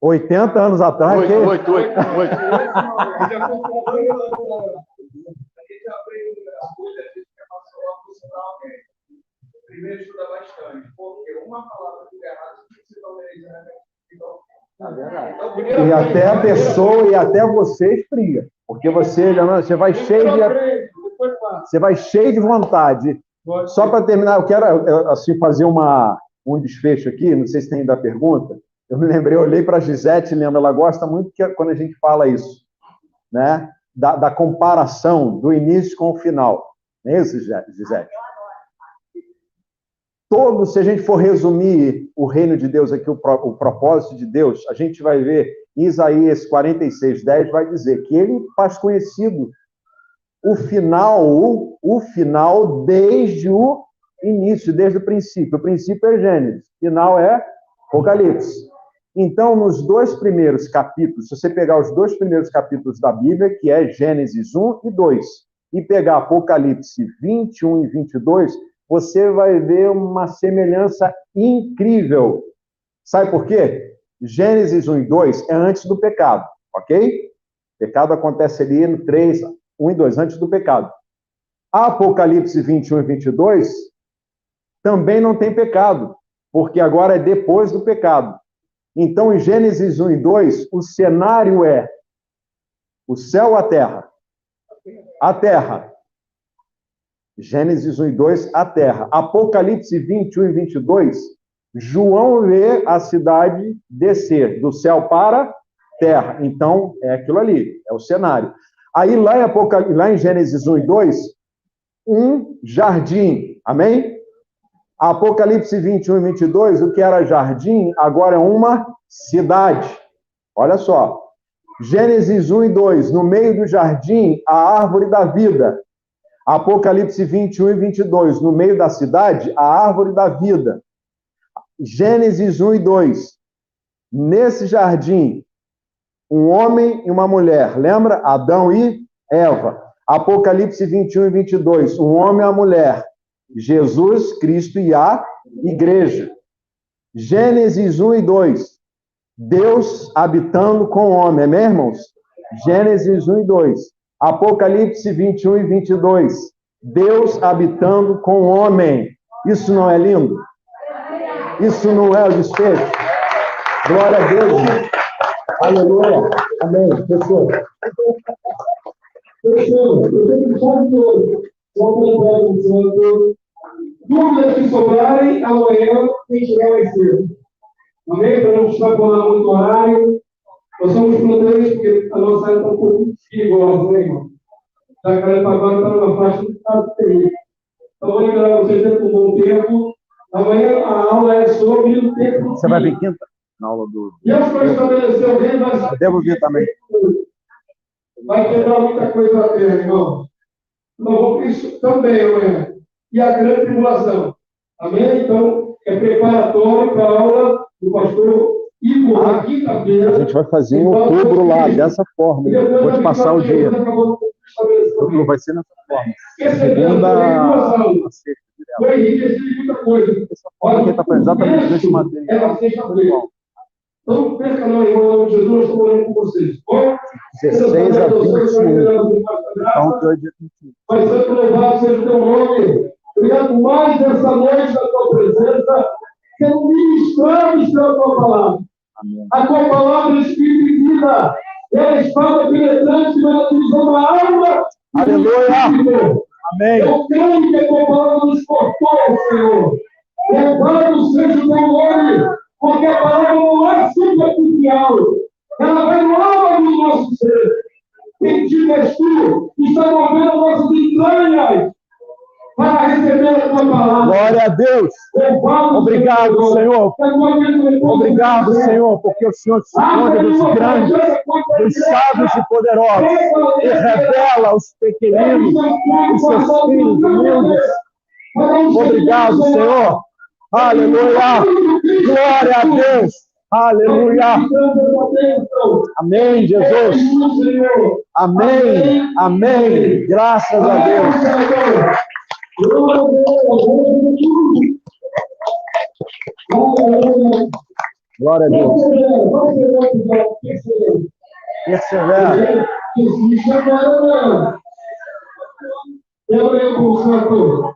80 anos atrás, Oito. A gente aprende as coisas, a gente quer passar a funcionar alguém. Primeiro estuda bastante, porque uma palavra que errada se torna e até a pessoa e até você esfria, porque você vai cheio de vontade. Só para terminar, eu quero assim fazer um desfecho aqui, não sei se tem ainda pergunta. Eu me lembrei, eu olhei para a Gisete, lembra, ela gosta muito quando a gente fala isso, né? Da comparação do início com o final. Não é isso, Gisete? Se a gente for resumir o reino de Deus aqui, o propósito de Deus, a gente vai ver em Isaías 46:10, vai dizer que ele faz conhecido o final desde o início, desde o princípio. O princípio é Gênesis, o final é Apocalipse. Então, nos dois primeiros capítulos, se você pegar os dois primeiros capítulos da Bíblia, que é Gênesis 1 e 2, e pegar Apocalipse 21 e 22, você vai ver uma semelhança incrível. Sabe por quê? Gênesis 1 e 2 é antes do pecado, ok? O pecado acontece ali no 3, 1 e 2, antes do pecado. Apocalipse 21 e 22 também não tem pecado, porque agora é depois do pecado. Então, em Gênesis 1 e 2, o cenário é o céu ou a terra? A terra. Gênesis 1 e 2, a terra. Apocalipse 21 e 22, João vê a cidade descer do céu para a terra. Então, é aquilo ali, é o cenário. Aí, lá em Gênesis 1 e 2, um jardim. Amém? Apocalipse 21 e 22, o que era jardim, agora é uma cidade. Olha só. Gênesis 1 e 2, no meio do jardim, a árvore da vida. Apocalipse 21 e 22, no meio da cidade, a árvore da vida. Gênesis 1 e 2. Nesse jardim, um homem e uma mulher. Lembra? Adão e Eva. Apocalipse 21 e 22. Um homem e uma mulher. Jesus, Cristo e a igreja. Gênesis 1 e 2. Deus habitando com o homem. Amém, irmãos? Gênesis 1 e 2. Apocalipse 21 e 22. Deus habitando com o homem. Isso não é lindo? Isso não é o desfecho? Glória a Deus. Aleluia. Amém. Pessoal. Dúvidas que sobrarem, amanhã quem chegar mais cedo. Amém? Para não extrapolar muito o horário. Nós somos prudentes porque a nossa área está um pouco perigosa, né, irmão? Já que a agora está numa faixa que está terrível. Então, vou lembrar vocês por um bom tempo. Amanhã a aula é sobre o tempo. Você vai vir quinta? Na aula do. Deus vai estabelecer o reino, vai. Eu devo vir também. Vai quebrar muita coisa na terra, irmão. Nós vamos isso também amanhã. E a grande tribulação. Amém? Então, é preparatório para a aula do pastor Igor na quinta-feira. A gente vai fazer em outubro lá, dessa forma. Vou te passar o dia. Outubro vai ser dessa forma. Segunda a sexta. Vai enriquecer muita coisa. Olha, está exatamente nesse material. É na sexta-feira. Então, não perca não, irmão, em nome de Jesus, eu estou orando com vocês. Bom? 16 a 21. Então, que hoje é 21. Pai Santo, louvado seja o teu nome. Obrigado por mais essa noite da tua presença, sendo ministramos pela tua palavra. Amém. A tua palavra, Espírito e vida, é a espada penetrante na divisão da alma. Aleluia! Amém. Eu creio que a tua palavra nos cortou, Senhor. Louvado seja o teu nome, porque a palavra não é superficial. Ela vai no alma do nosso ser. Bendito és tu, que está movendo nossas entranhas para receber a tua palavra. Glória a Deus. Obrigado, Senhor. Obrigado, Senhor, porque o Senhor se esconde dos grandes, dos sábios e poderosos, e revela aos pequeninos, os seus filhos humildes. Obrigado, Senhor. Aleluia. Glória a Deus. Aleluia. Amém, Jesus. Amém. Amém. Graças a Deus. Glória a Deus. Persevera. Eu